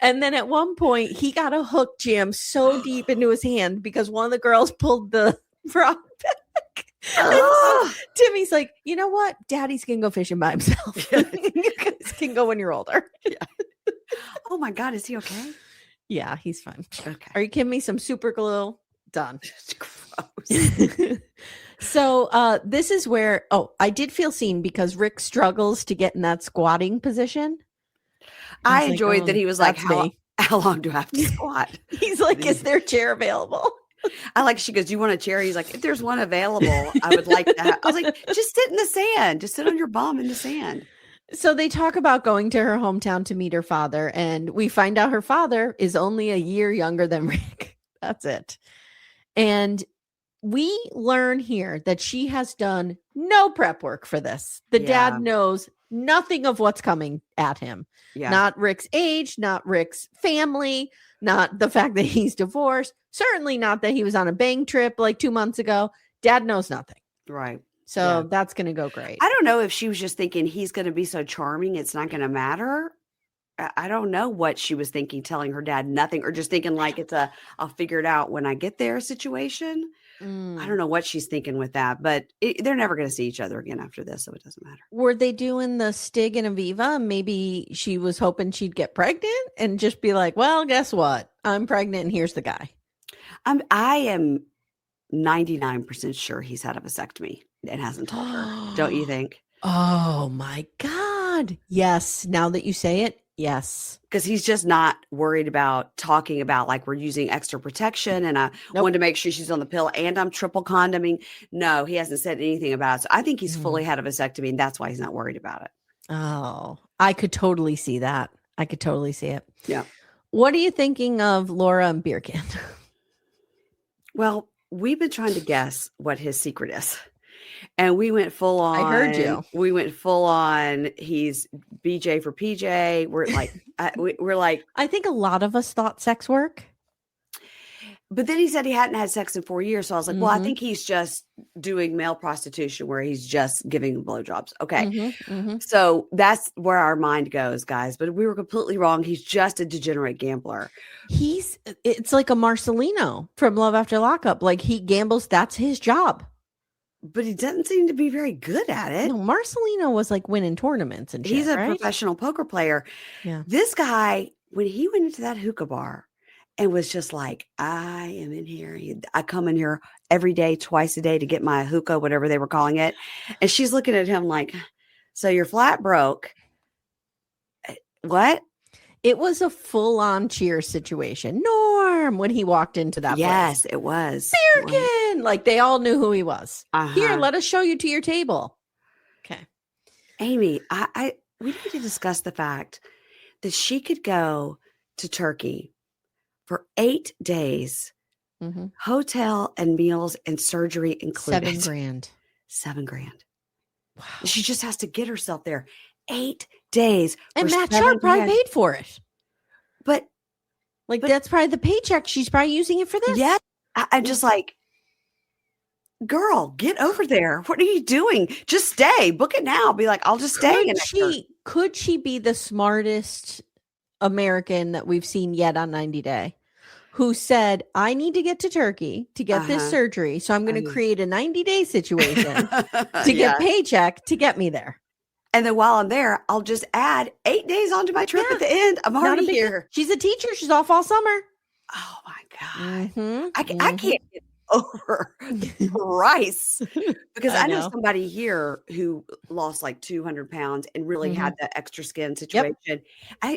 And then at one point, he got a hook jammed so deep into his hand because one of the girls pulled the rod back. So Timmy's like, you know what? Daddy's can go fishing by himself. You guys can go when you're older. Yeah. Oh my God, is he okay? Yeah, he's fine. Okay. Are you kidding me? Some super glue. Done. It's gross. So this is where, I did feel seen because Rick struggles to get in that squatting position. I enjoyed that he was like, how long do I have to squat? He's like, is there a chair available? I like, she goes, do you want a chair? He's like, if there's one available, I would like that. I was like, just sit in the sand. Just sit on your bum in the sand. So they talk about going to her hometown to meet her father. And we find out her father is only a year younger than Rick. That's it. And we learn here that she has done no prep work for this. The dad knows nothing of what's coming at him. Yeah. Not Rick's age, not Rick's family, not the fact that he's divorced. Certainly not that he was on a bang trip like 2 months ago. Dad knows nothing. Right. So that's going to go great. I don't know if she was just thinking he's going to be so charming, it's not going to matter. I don't know what she was thinking, telling her dad nothing, or just thinking like it's I'll figure it out when I get there situation. I don't know what she's thinking with that, but they're never going to see each other again after this, so it doesn't matter. Were they doing the Stig and Aviva? Maybe she was hoping she'd get pregnant and just be like, well, guess what? I'm pregnant and here's the guy. I am 99% sure he's had a vasectomy and hasn't told her. Don't you think? Oh my God. Yes. Now that you say it, yes. Because he's just not worried about talking about like we're using extra protection and I wanted to make sure she's on the pill and I'm triple condoming. No, he hasn't said anything about it. So I think he's fully had a vasectomy and that's why he's not worried about it. Oh, I could totally see that. I could totally see it. Yeah. What are you thinking of Laura and Birkan? Well, we've been trying to guess what his secret is. And we went full on. I heard you. We went full on. He's BJ for PJ. We're like, we're like. I think a lot of us thought sex work. But then he said he hadn't had sex in 4 years. So I was like, well, I think he's just doing male prostitution where he's just giving blowjobs. Okay. So that's where our mind goes, guys. But we were completely wrong. He's just a degenerate gambler. It's like a Marcelino from Love After Lockup. Like he gambles. That's his job. But he doesn't seem to be very good at it. No, Marcelino was like winning tournaments and shit, he's a right? professional poker player. Yeah. This guy, when he went into that hookah bar and was just like, I am in here. I come in here every day, twice a day to get my hookah, whatever they were calling it. And she's looking at him like, so you're flat broke. What? It was a full-on Cheers situation. Norm, when he walked into that yes, place. It was. Birkan! Like they all knew who he was. Here, let us show you to your table. Okay. Amy, we need to discuss the fact that she could go to Turkey for 8 days, hotel and meals and surgery included. $7,000. $7,000. Wow. She just has to get herself there. 8 days. And Matt Sharp probably paid for it. But that's probably the paycheck. She's probably using it for this. Yeah. I'm just like, girl, get over there. What are you doing? Just stay. Book it now. Be like, I'll just stay. Could she be the smartest American that we've seen yet on 90 Day? Who said, I need to get to Turkey to get this surgery. So I'm going to create a 90-day situation to get paycheck to get me there. And then while I'm there, I'll just add 8 days onto my trip at the end. I'm already here. She's a teacher. She's off all summer. Oh my God. I can't get over the price because I know somebody here who lost like 200 pounds and really had that extra skin situation.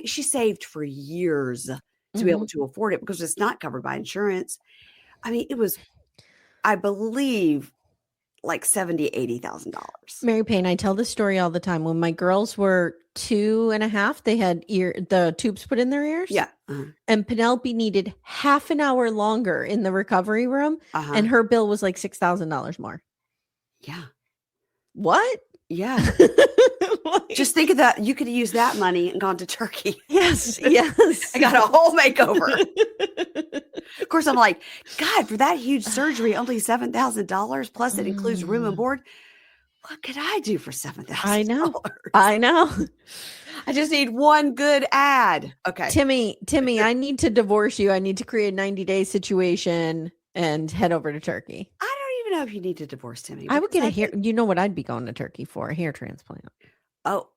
She saved for years to be able to afford it because it's not covered by insurance. I mean, it was, I believe, like $70,000-$80,000. Mary Payne, I tell this story all the time. When my girls were 2.5, they had the tubes put in their ears. Yeah. And Penelope needed half an hour longer in the recovery room. And her bill was like $6,000 more. Yeah. What? Yeah. Just think of that. You could have used that money and gone to Turkey. Yes. I got a whole makeover. Of course, I'm like, God, for that huge surgery, only $7,000 plus it includes room and board. What could I do for $7,000? I know. I just need one good ad. Okay. Timmy, I need to divorce you. I need to create a 90-day situation and head over to Turkey. I don't even know if you need to divorce Timmy. I would get a hair. You know what I'd be going to Turkey for? A hair transplant. Oh,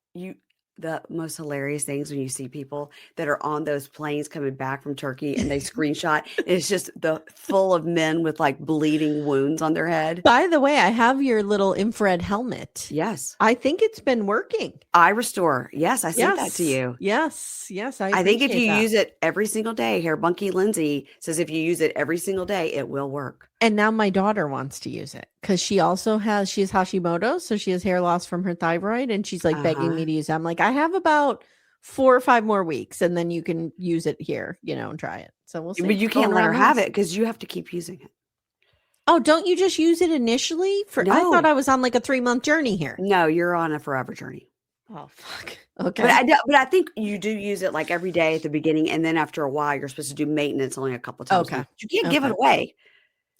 the most hilarious things when you see people that are on those planes coming back from Turkey and they screenshot. It's just full of men with like bleeding wounds on their head. By the way, I have your little infrared helmet. Yes. I think it's been working. Eye Restore. Yes, I sent that to you. Yes. I think if you use it every single day, Hair Bunky Lindsay says if you use it every single day, it will work. And now my daughter wants to use it because she has Hashimoto's. So she has hair loss from her thyroid. And she's like begging me to use it. I'm like, I have about 4 or 5 more weeks and then you can use it here, and try it. So we'll see. But you can't let her have it because you have to keep using it. Oh, don't you just use it initially? No. I thought I was on like a 3-month journey here. No, you're on a forever journey. Oh, fuck. Okay. But I think you do use it like every day at the beginning. And then after a while, you're supposed to do maintenance only a couple of times. Okay. You can't give it away.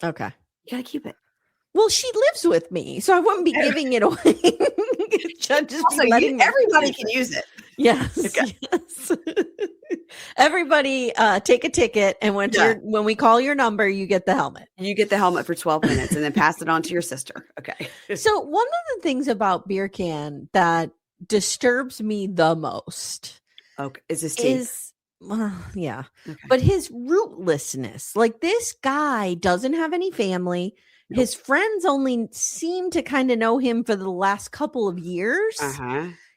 Okay. You got to keep it. Well, she lives with me, so I wouldn't be giving it away. Everybody can use it. Yes. Okay. Yes. Everybody take a ticket, and when we call your number, you get the helmet. You get the helmet for 12 minutes and then pass it on to your sister. Okay. So one of the things about Birkan that disturbs me the most is his teeth. Yeah. Okay. But his rootlessness, like this guy doesn't have any family. Nope. His friends only seem to kind of know him for the last couple of years.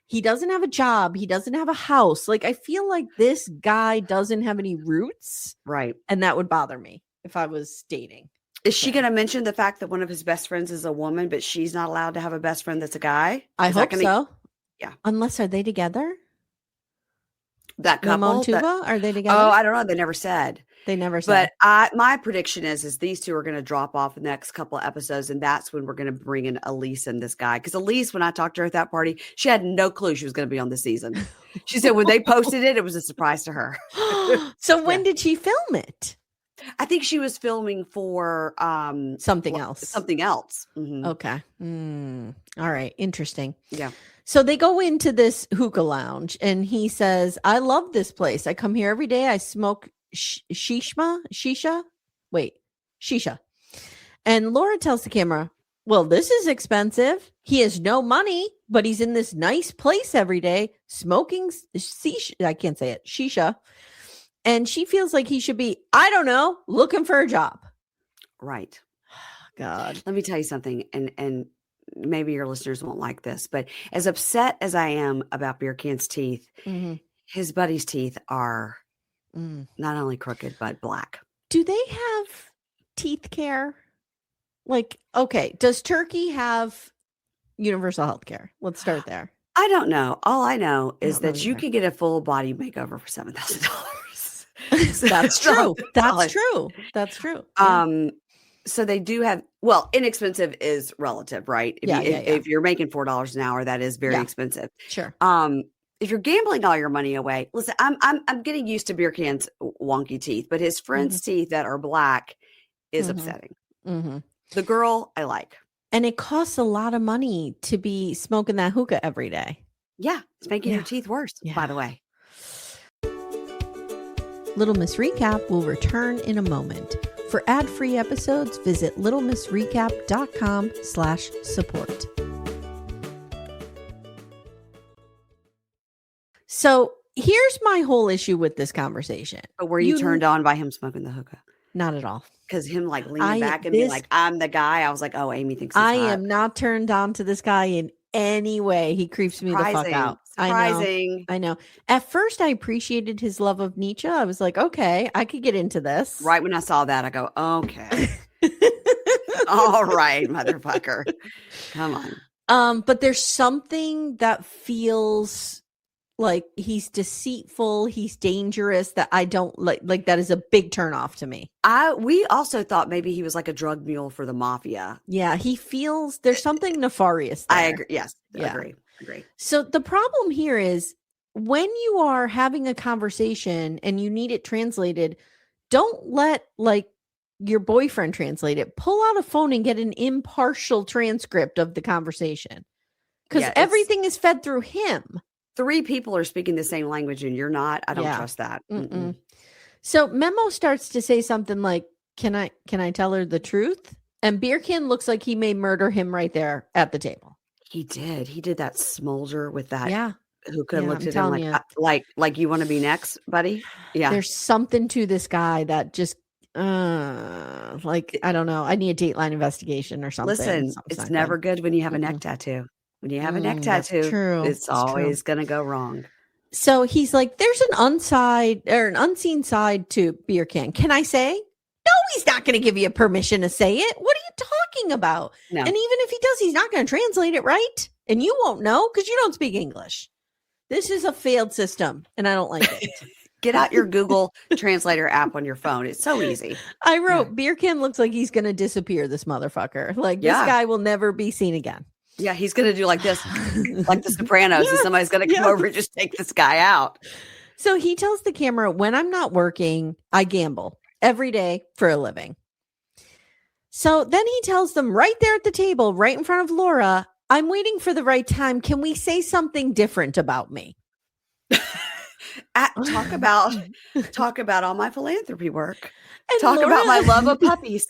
He doesn't have a job. He doesn't have a house. Like, I feel like this guy doesn't have any roots. Right. And that would bother me if I was dating. Is she going to mention the fact that one of his best friends is a woman, but she's not allowed to have a best friend that's a guy? I hope so. Yeah. Unless, are they together? That couple? Are they together? Oh, I don't know. They never said. But my prediction is these two are going to drop off in the next couple of episodes, and that's when we're going to bring in Elise and this guy. Because Elise, when I talked to her at that party, she had no clue she was going to be on the season. She said when they posted it, it was a surprise to her. So when did she film it? I think she was filming for something else. Something else. Mm-hmm. Okay. All right. Interesting. Yeah. So they go into this hookah lounge and he says, I love this place. I come here every day. I smoke shisha. And Laura tells the camera, well, this is expensive. He has no money, but he's in this nice place every day smoking shisha. And she feels like he should be, I don't know, looking for a job. Right. God. Let me tell you something. And maybe your listeners won't like this, but as upset as I am about Birkan's teeth, his buddy's teeth are not only crooked, but black. Do they have teeth care? Like, okay, does Turkey have universal health care? Let's start there. I don't know. All I know is that you can get a full body makeover for $7,000. That's true. That's true. That's true. So they do have, well, inexpensive is relative, right? If you're making $4 an hour, that is very expensive. Sure. If you're gambling all your money away, listen, I'm getting used to Birkan's wonky teeth, but his friend's teeth that are black is upsetting. The girl I like. And it costs a lot of money to be smoking that hookah every day. Yeah. It's making your teeth worse, by the way. Little Miss Recap will return in a moment. For ad-free episodes, visit littlemissrecap.com/support. So here's my whole issue with this conversation. But were you turned on by him smoking the hookah? Not at all. Because him like leaning back and being like, I'm the guy. I was like, oh, Amy thinks he's hot. am not turned on to this guy in any way. He creeps me the fuck out. Surprising. I know. At first, I appreciated his love of Nietzsche. I was like, okay, I could get into this. Right when I saw that, I go, okay. All right, motherfucker. Come on. But there's something that feels like he's deceitful, he's dangerous, that I don't like that is a big turnoff to me. We also thought maybe he was like a drug mule for the mafia. Yeah, he feels there's something nefarious there. I agree. Yes. Yeah. Agree. So the problem here is when you are having a conversation and you need it translated, don't let like your boyfriend translate it. Pull out a phone and get an impartial transcript of the conversation. Because everything is fed through him. 3 people are speaking the same language and you're not. I don't trust that. So Memo starts to say something like, can I tell her the truth? And Birkan looks like he may murder him right there at the table. He did. He did that smolder with that. Yeah. Who could have looked at him like you want to be next, buddy? Yeah. There's something to this guy that just like, I don't know. I need a Dateline investigation or something. Listen, it's never good when you have a neck tattoo. When you have a neck tattoo, it's always going to go wrong. So he's like, there's an unseen side to Birkan. Can I say? No, he's not going to give you permission to say it. What are you talking about? No. And even if he does, he's not going to translate it, right? And you won't know because you don't speak English. This is a failed system, and I don't like it. Get out your Google Translator app on your phone. It's so easy. I wrote, Birkan looks like he's going to disappear, this motherfucker. Like, this guy will never be seen again. Yeah, he's going to do like this, like The Sopranos, and somebody's going to come over and just take this guy out. So he tells the camera, when I'm not working, I gamble every day for a living. So then he tells them right there at the table, right in front of Laura, I'm waiting for the right time. Can we say something different about me? Talk about all my philanthropy work. And talk about my love of puppies.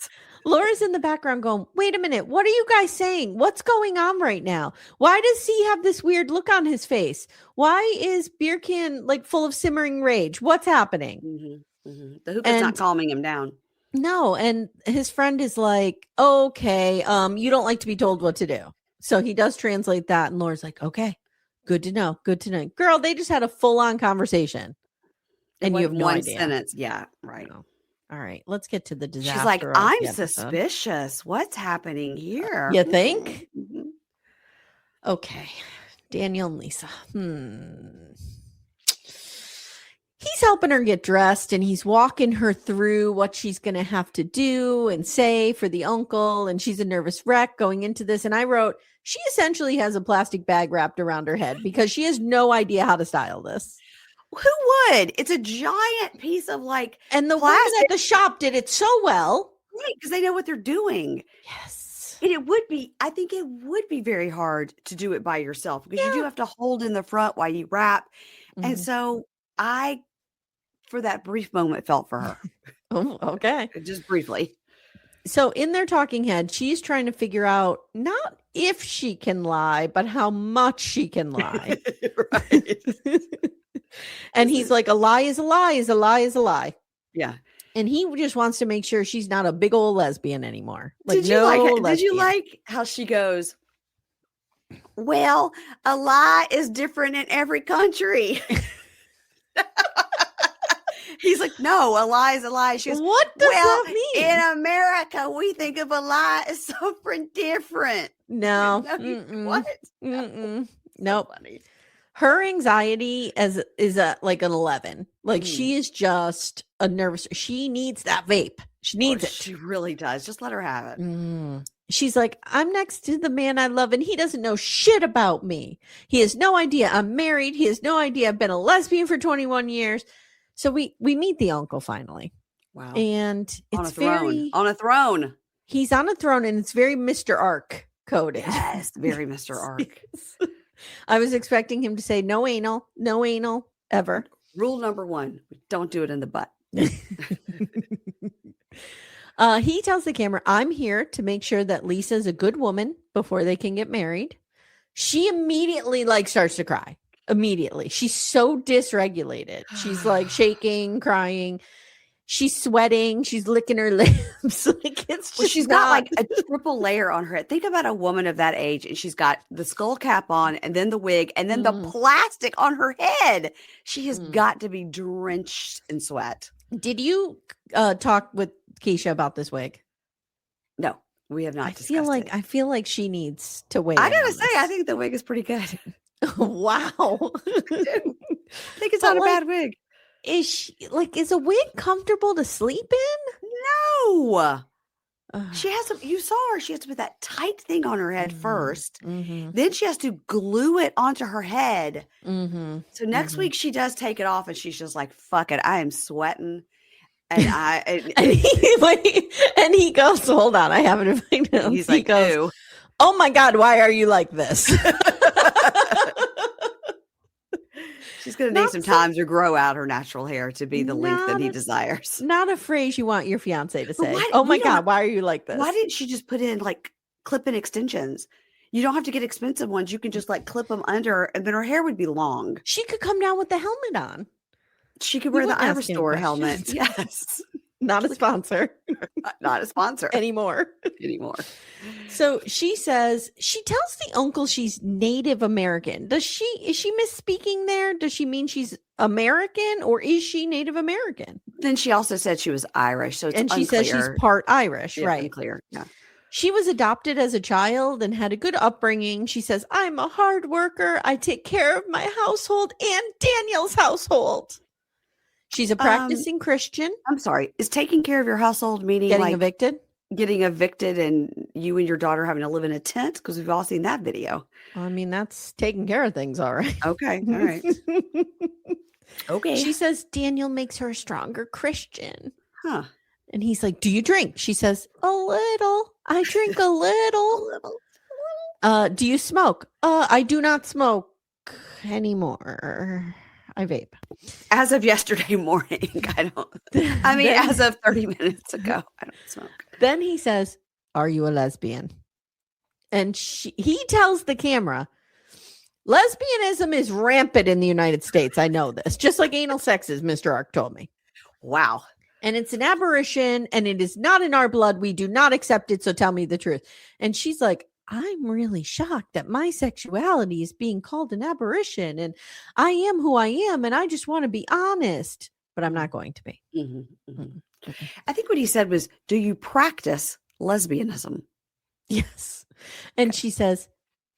Laura's in the background going, wait a minute. What are you guys saying? What's going on right now? Why does he have this weird look on his face? Why is Birkan like full of simmering rage? What's happening? The hookah's not calming him down. No. And his friend is like, okay, you don't like to be told what to do. So he does translate that. And Laura's like, okay, good to know. Good to know. Girl, they just had a full on conversation. And you have no idea. Sentence. Yeah, right. Oh. All right, let's get to the disaster. She's like, I'm suspicious. What's happening here? You think? Okay. Daniel and Lisa. He's helping her get dressed and he's walking her through what she's going to have to do and say for the uncle. And she's a nervous wreck going into this. And I wrote, she essentially has a plastic bag wrapped around her head because she has no idea how to style this. Who would? It's a giant piece of like, and the women at the shop did it so well. Right, because they know what they're doing. Yes. And I think it would be very hard to do it by yourself because you do have to hold in the front while you wrap. And so for that brief moment, felt for her. Oh, okay. Just briefly. So in their talking head, she's trying to figure out not if she can lie, but how much she can lie. Right. And he's like, a lie is a lie is a lie is a lie. Yeah. And he just wants to make sure she's not a big old lesbian anymore. Like, did you like how she goes, well, a lie is different in every country. He's like, no, a lie is a lie. She goes, what does that mean? In America, we think of a lie as something different. No. What? Nope. Funny. Her anxiety is like an 11. Like she is just a nervous. She needs that vape. She needs it. She really does. Just let her have it. She's like, I'm next to the man I love and he doesn't know shit about me. He has no idea I'm married. He has no idea I've been a lesbian for 21 years. So we meet the uncle finally. Wow. And it's on a throne. He's on a throne and it's very Mr. Ark coded. Yes, very Mr. Ark. I was expecting him to say no anal ever. Rule number 1, don't do it in the butt. He tells the camera, I'm here to make sure that Lisa's a good woman before they can get married. She immediately starts to cry. Immediately. She's so dysregulated. She's like shaking, crying. She's sweating. She's licking her lips. She's got like a triple layer on her head. Think about a woman of that age, and she's got the skull cap on, and then the wig, and then the plastic on her head. She has got to be drenched in sweat. Did you talk with Keisha about this wig? No. We have not I discussed it. I feel like she needs to weigh I in gotta on say, I this. think the wig is pretty good. Wow. I do. I think it's But, not a like, bad wig. is a wig comfortable to sleep in? No. She Ugh. has to, you saw her, she has to put that tight thing on her head first. Mhm. Then she has to glue it onto her head. Mhm. So next Mhm. week she does take it off and she's just like, fuck it. I am sweating. And And he goes, hold on, I have it in my notes. he's He like, goes, ew. oh my God, why are you like this? She's going to need some time to grow out her natural hair to be the length that he desires. Not a phrase you want your fiance to But say. why, Oh my God, why are you like this? why didn't she just put in like clip-in extensions? You don't have to get expensive ones. You can just like clip them under and then her hair would be long. She could come down with the helmet on. She could We wear the wouldn't ask any Iverstore helmet. questions. Yes. Not a sponsor Not a sponsor anymore. So she says, she tells the uncle she's Native American. Is she misspeaking there? Does she mean she's American or is she Native American? Then she also said she was Irish. So it's And she says she's part Irish, right? Unclear. Yeah. She was adopted as a child and had a good upbringing. She says, I'm a hard worker. I take care of my household and Daniel's household. She's a practicing Christian. I'm sorry. Is taking care of your household meaning getting evicted? Getting evicted and you and your daughter having to live in a tent? Because we've all seen that video. I mean, that's taking care of things, all right. Okay. All right. Okay. She says Daniel makes her a stronger Christian. Huh. And he's like, do you drink? She says, a little. I drink a little. Do you smoke? I do not smoke anymore. I vape. As of yesterday morning, as of 30 minutes ago, I don't smoke. Then he says, are you a lesbian? And he tells the camera, lesbianism is rampant in the United States. I know this. Just like anal sex is, Mr. Ark told me. Wow. And it's an aberration and it is not in our blood. We do not accept it. So tell me the truth. And she's like, I'm really shocked that my sexuality is being called an aberration and I am who I am and I just want to be honest, but I'm not going to be. Mm-hmm, mm-hmm. I think what he said was, do you practice lesbianism? Yes. And she says,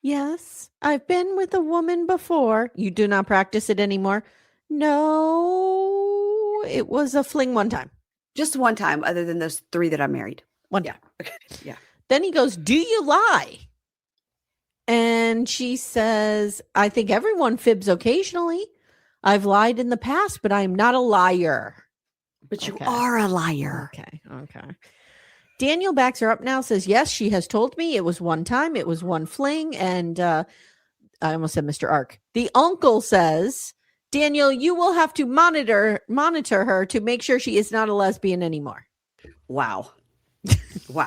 yes, I've been with a woman before. You do not practice it anymore? No, it was a fling one time. Just one time, other than those 3 that I married. One time. Okay. Yeah. Then he goes, do you lie? And she says, I think everyone fibs occasionally. I've lied in the past, but I'm not a liar. But you are a liar. Okay. Daniel backs her up now, says, yes, she has told me it was one time. It was one fling. And I almost said Mr. Ark. The uncle says, Daniel, you will have to monitor her to make sure she is not a lesbian anymore. Wow. Wow.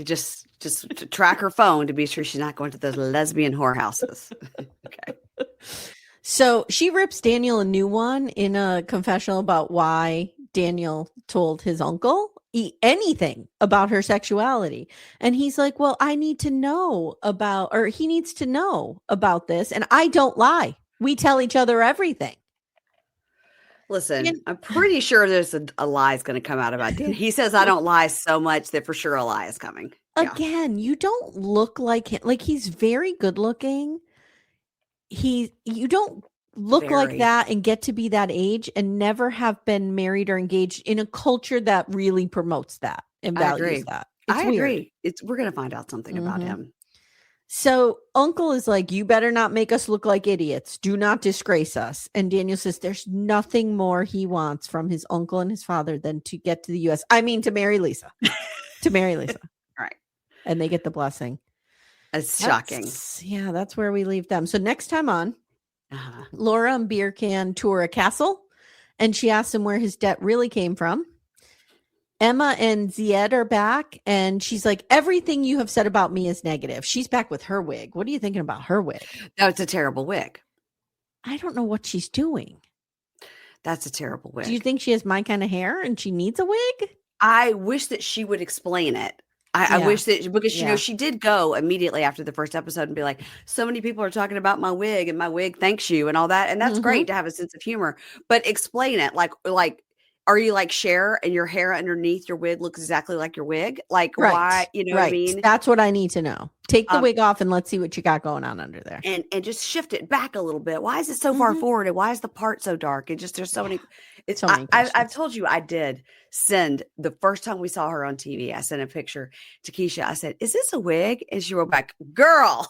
Just to track her phone to be sure she's not going to those lesbian whorehouses. Okay. So she rips Daniel a new one in a confessional about why Daniel told his uncle anything about her sexuality. And he's like, well, he needs to know about this. And I don't lie. We tell each other everything. Listen, I'm pretty sure there's a lie is going to come out about Dan. He says I don't lie so much that for sure a lie is coming. Again, you don't look like him. Like, he's very good looking. You don't look like that and get to be that age and never have been married or engaged in a culture that really promotes that and values that. I agree. We're going to find out something about him. So uncle is like, you better not make us look like idiots. Do not disgrace us. And Daniel says there's nothing more he wants from his uncle and his father than to get to the U.S. I mean, to marry Lisa. Right. And they get the blessing. That's shocking. Yeah, that's where we leave them. So next time on, Laura and Birkan tour a castle. And she asks him where his debt really came from. Emma and Zied are back, and she's like, everything you have said about me is negative. She's back with her wig. What are you thinking about her wig? That's a terrible wig. I don't know what she's doing. That's a terrible wig. Do you think she has my kind of hair and she needs a wig? I wish that she would explain it. I wish that, because, you know, she did go immediately after the first episode and be like, so many people are talking about my wig and my wig thanks you and all that. And that's great to have a sense of humor, but explain it like Are you like Cher and your hair underneath your wig looks exactly like your wig? Like Right. why, you know what I mean? That's what I need to know. Take the wig off and let's see what you got going on under there. And just shift it back a little bit. Why is it so far forward? And why is the part so dark? And just there's so many. It's so many I've told you I did send the first time we saw her on TV. I sent a picture to Keisha. I said, "Is this a wig?" And she wrote back, "Girl."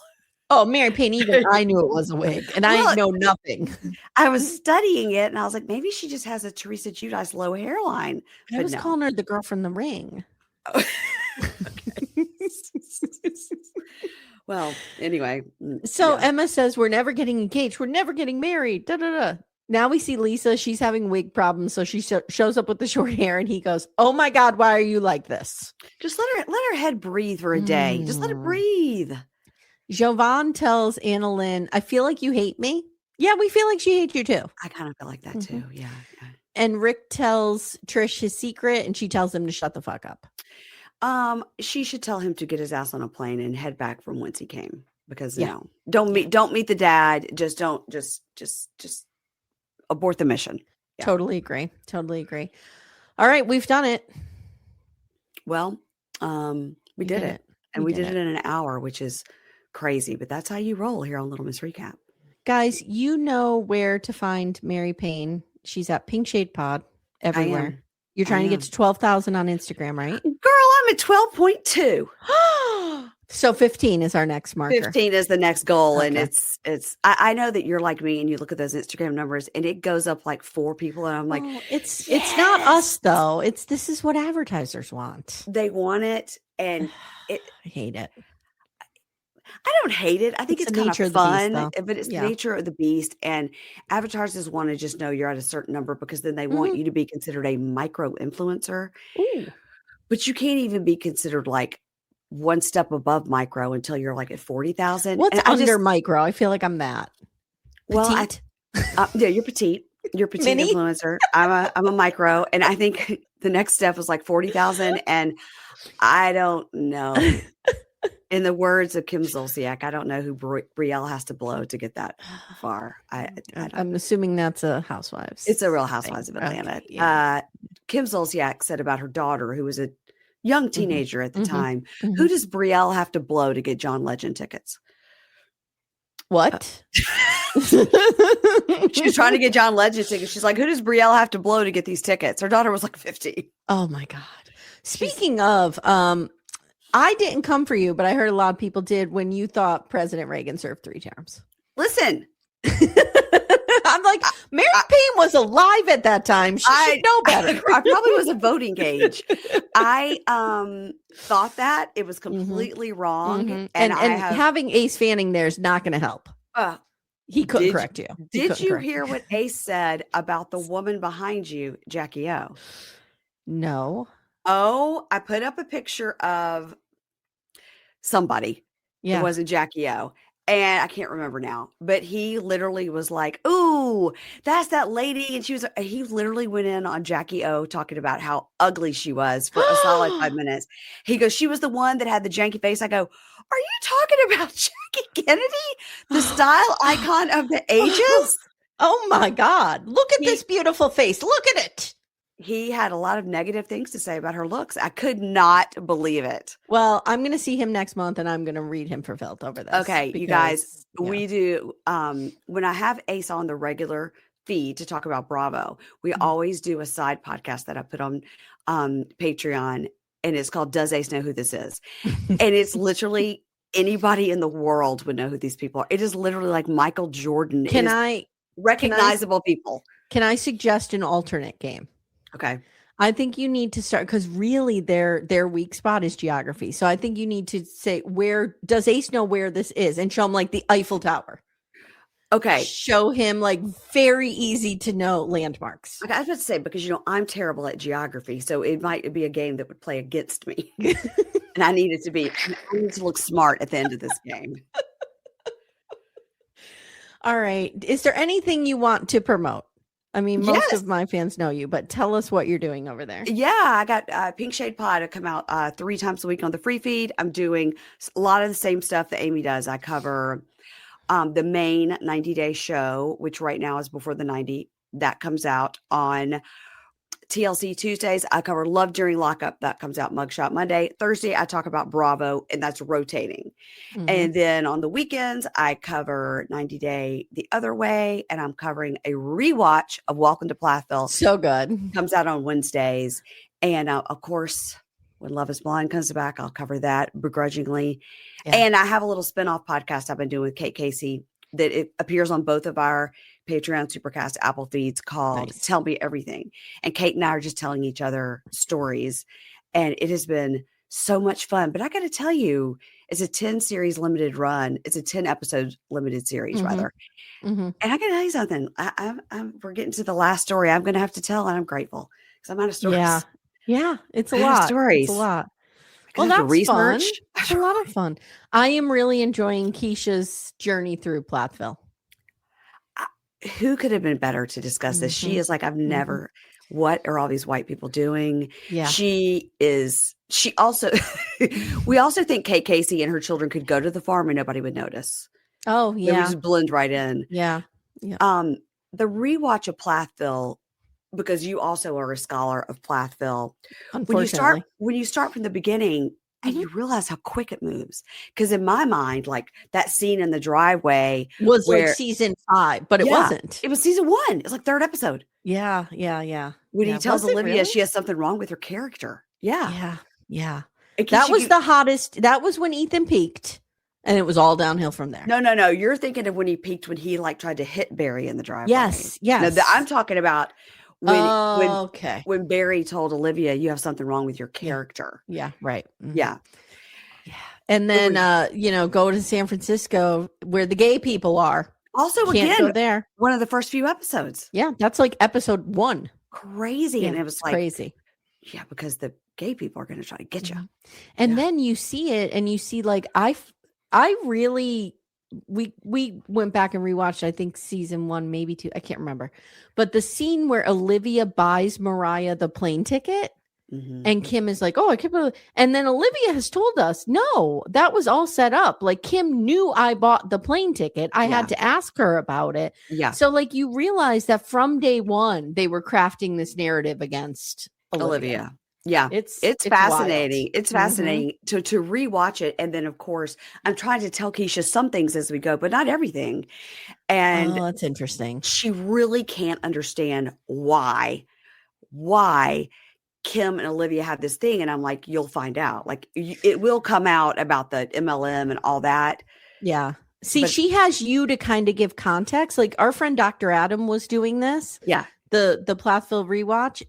Oh, Mary Payne, even I knew it was a wig, and I know nothing. I was studying it, and I was like, maybe she just has a Teresa Giudice low hairline. I was calling her the girl from The Ring. Well, anyway. So Emma says, we're never getting engaged. We're never getting married. Da, da, da. Now we see Lisa. She's having wig problems. So she shows up with the short hair and he goes, oh my God, why are you like this? Just let her head breathe for a day. Just let it breathe. Jovon tells Annalynn, I feel like you hate me. Yeah, we feel like she hates you too. I kind of feel like that too. Yeah. And Rick tells Trish his secret and she tells him to shut the fuck up. She should tell him to get his ass on a plane and head back from whence he came, because don't meet the dad. Just abort the mission. Yeah. Totally agree. All right, we've done it. Well, we did it. And we did it in an hour, which is crazy, but that's how you roll here on Little Miss Recap. Guys, you know where to find Mary Payne. She's at Pink Shade Pod everywhere. You're trying to get to 12,000 on Instagram, right? Girl, I'm at 12.2. So 15 is our next marker. 15 is the next goal. Okay. And it's I know that you're like me and you look at those Instagram numbers and it goes up like 4 people. And I'm like, it's not us though. This is what advertisers want. They want it. And I hate it. I don't hate it. I think it's kind of fun, but it's the nature of the beast. And advertisers want to just know you're at a certain number because then they want you to be considered a micro influencer. Ooh. But you can't even be considered like one step above micro until you're like at 40,000. What's under micro? I feel like I'm that. Well, yeah, you're petite. You're a petite influencer. I'm a micro. And I think the next step was like 40,000. And I don't know. In the words of Kim Zolciak, I don't know who Brielle has to blow to get that far. I'm assuming that's a Housewives. It's a Real Housewives of Atlanta. Okay, yeah. Kim Zolciak said about her daughter, who was a young teenager at the time, who does Brielle have to blow to get John Legend tickets? What? She was trying to get John Legend tickets. She's like, who does Brielle have to blow to get these tickets? Her daughter was like 50. Oh my God. Speaking of, I didn't come for you, but I heard a lot of people did when you thought President Reagan served 3 terms. Listen. I'm like, Mary Payne was alive at that time. She should know better. I probably was a voting age. I thought that it was completely wrong. And having Ace Fanning there is not going to help. He couldn't correct you. Did you hear what Ace said about the woman behind you, Jackie O? No. Oh, I put up a picture of somebody. Yeah. It wasn't Jackie O. And I can't remember now, but he literally was like, ooh, that's that lady. And he literally went in on Jackie O talking about how ugly she was for a solid 5 minutes. He goes, she was the one that had the janky face. I go, are you talking about Jackie Kennedy? The style icon of the ages? Oh my God. Look at this beautiful face. Look at it. He had a lot of negative things to say about her looks. I could not believe it. Well, I'm going to see him next month and I'm going to read him for Felt over this. Okay, you guys, we do, when I have Ace on the regular feed to talk about Bravo, we always do a side podcast that I put on Patreon, and it's called Does Ace Know Who This Is? And it's literally anybody in the world would know who these people are. It is literally like Michael Jordan. Recognizable people. Can I suggest an alternate game? Okay. I think you need to start, because really their weak spot is geography. So I think you need to say, where does Ace know where this is? And show him like the Eiffel Tower. Okay. Show him like very easy to know landmarks. Okay, I was about to say, because I'm terrible at geography, so it might be a game that would play against me. And I need to look smart at the end of this game. All right. Is there anything you want to promote? I mean, most of my fans know you, but tell us what you're doing over there. Yeah, I got Pink Shade Pod to come out 3 times a week on the free feed. I'm doing a lot of the same stuff that Amye does. I cover the main 90-day show, which right now is Before the 90. That comes out on TLC Tuesdays, I cover Love During Lockup. That comes out Mugshot Monday. Thursday, I talk about Bravo, and that's rotating. Mhm. And then on the weekends, I cover 90 Day the Other Way, and I'm covering a rewatch of Welcome to Plathville. So good. Comes out on Wednesdays. And of course, when Love is Blind comes back, I'll cover that begrudgingly. Yeah. And I have a little spinoff podcast I've been doing with Kate Casey that it appears on both of our Patreon, Supercast, Apple feeds called Nice. Tell Me Everything. And Kate and I are just telling each other stories. And it has been so much fun. But I got to tell you, it's a 10 series limited run. It's a 10 episode limited series, rather. Mhm. And I got to tell you something. We're getting to the last story I'm going to have to tell, and I'm grateful because I'm out of stories. Yeah. Yeah. It's a I have lot. stories. It's a lot. I Well, have to that's fun. research. It's a lot of fun. I am really enjoying Keisha's journey through Plathville. Who could have been better to discuss this? She is like, I've never, what are all these white people doing? Yeah. She also, we also think Kate Casey and her children could go to the farm and nobody would notice. Oh, They would yeah. just blend right in. Yeah. Yeah. The rewatch of Plathville, because you also are a scholar of Plathville, Unfortunately. when you start from the beginning and you realize how quick it moves. Because in my mind, like that scene in the driveway was like season 5, but it wasn't. It was season 1. It's like 3rd episode. Yeah. Yeah. Yeah. When he tells Was it Olivia really? she has something wrong with her character. Yeah. Yeah. Yeah. And That Keisha, was the hottest. That was when Ethan peaked, and it was all downhill from there. No. You're thinking of when he peaked when he like tried to hit Barry in the driveway. Yes. Yes. No, I'm talking about okay. when Barry told Olivia you have something wrong with your character. Yeah. Right. Mhm. Yeah. Yeah. And then go to San Francisco where the gay people are. Also, Can't again, go there. one of the first few episodes. Yeah, that's like episode 1. Crazy. Yeah, And it was like crazy. Yeah, because the gay people are going to try to get you. And then you see it and you see like I really we went back and rewatched I think season 1, maybe 2, I can't remember. But the scene where Olivia buys Mariah the plane ticket and Kim is like, "Oh, I can't believe," and then Olivia has told us, "No, that was all set up. Like Kim knew I bought the plane ticket. I had to ask her about it." Yeah. So like you realize that from day 1 they were crafting this narrative against Olivia. Yeah. It's fascinating. Wild. It's fascinating to rewatch it. And then of course I'm trying to tell Keisha some things as we go, but not everything. And that's interesting. She really can't understand why Kim and Olivia have this thing. And I'm like, you'll find out. Like it will come out about the MLM and all that. Yeah. See, she has you to kind of give context. Like our friend Dr. Adam was doing this. Yeah. The Plathville rewatch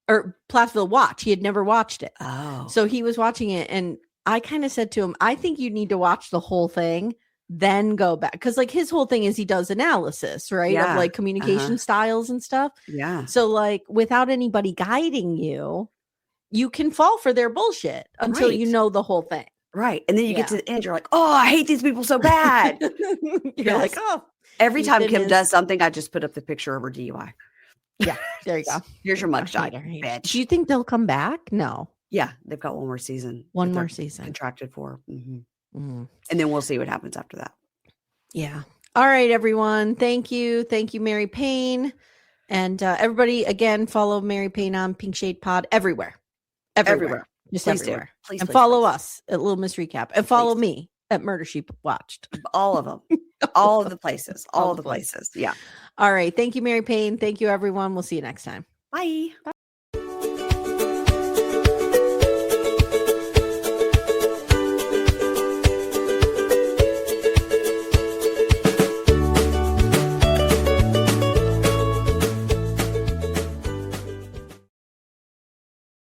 or Plathville watch. He had never watched it. Oh. So he was watching it. And I kind of said to him, I think you need to watch the whole thing, then go back. Because like his whole thing is he does analysis, right? Yeah. Of like communication styles and stuff. Yeah. So like without anybody guiding you, you can fall for their bullshit until you know the whole thing. Right. And then you get to the end, you're like, oh, I hate these people so bad. You're like, oh. Every time Kim does something, I just put up the picture of her DUI. Yeah, there you go. Here's your mugshot, bitch. Do you think they'll come back? No. Yeah, they've got one more season. One more season. Contracted for. And then we'll see what happens after that. Yeah. All right, everyone. Thank you. Thank you, Mary Payne. And everybody, again, follow Mary Payne on Pink Shade Pod everywhere. Everywhere. Just please everywhere. Please, and follow us at Little Miss Recap. And follow me at Murder She Watched. All of them. All of the places. All of the places. Yeah. All right. Thank you, Mary Payne. Thank you, everyone. We'll see you next time. Bye. Bye.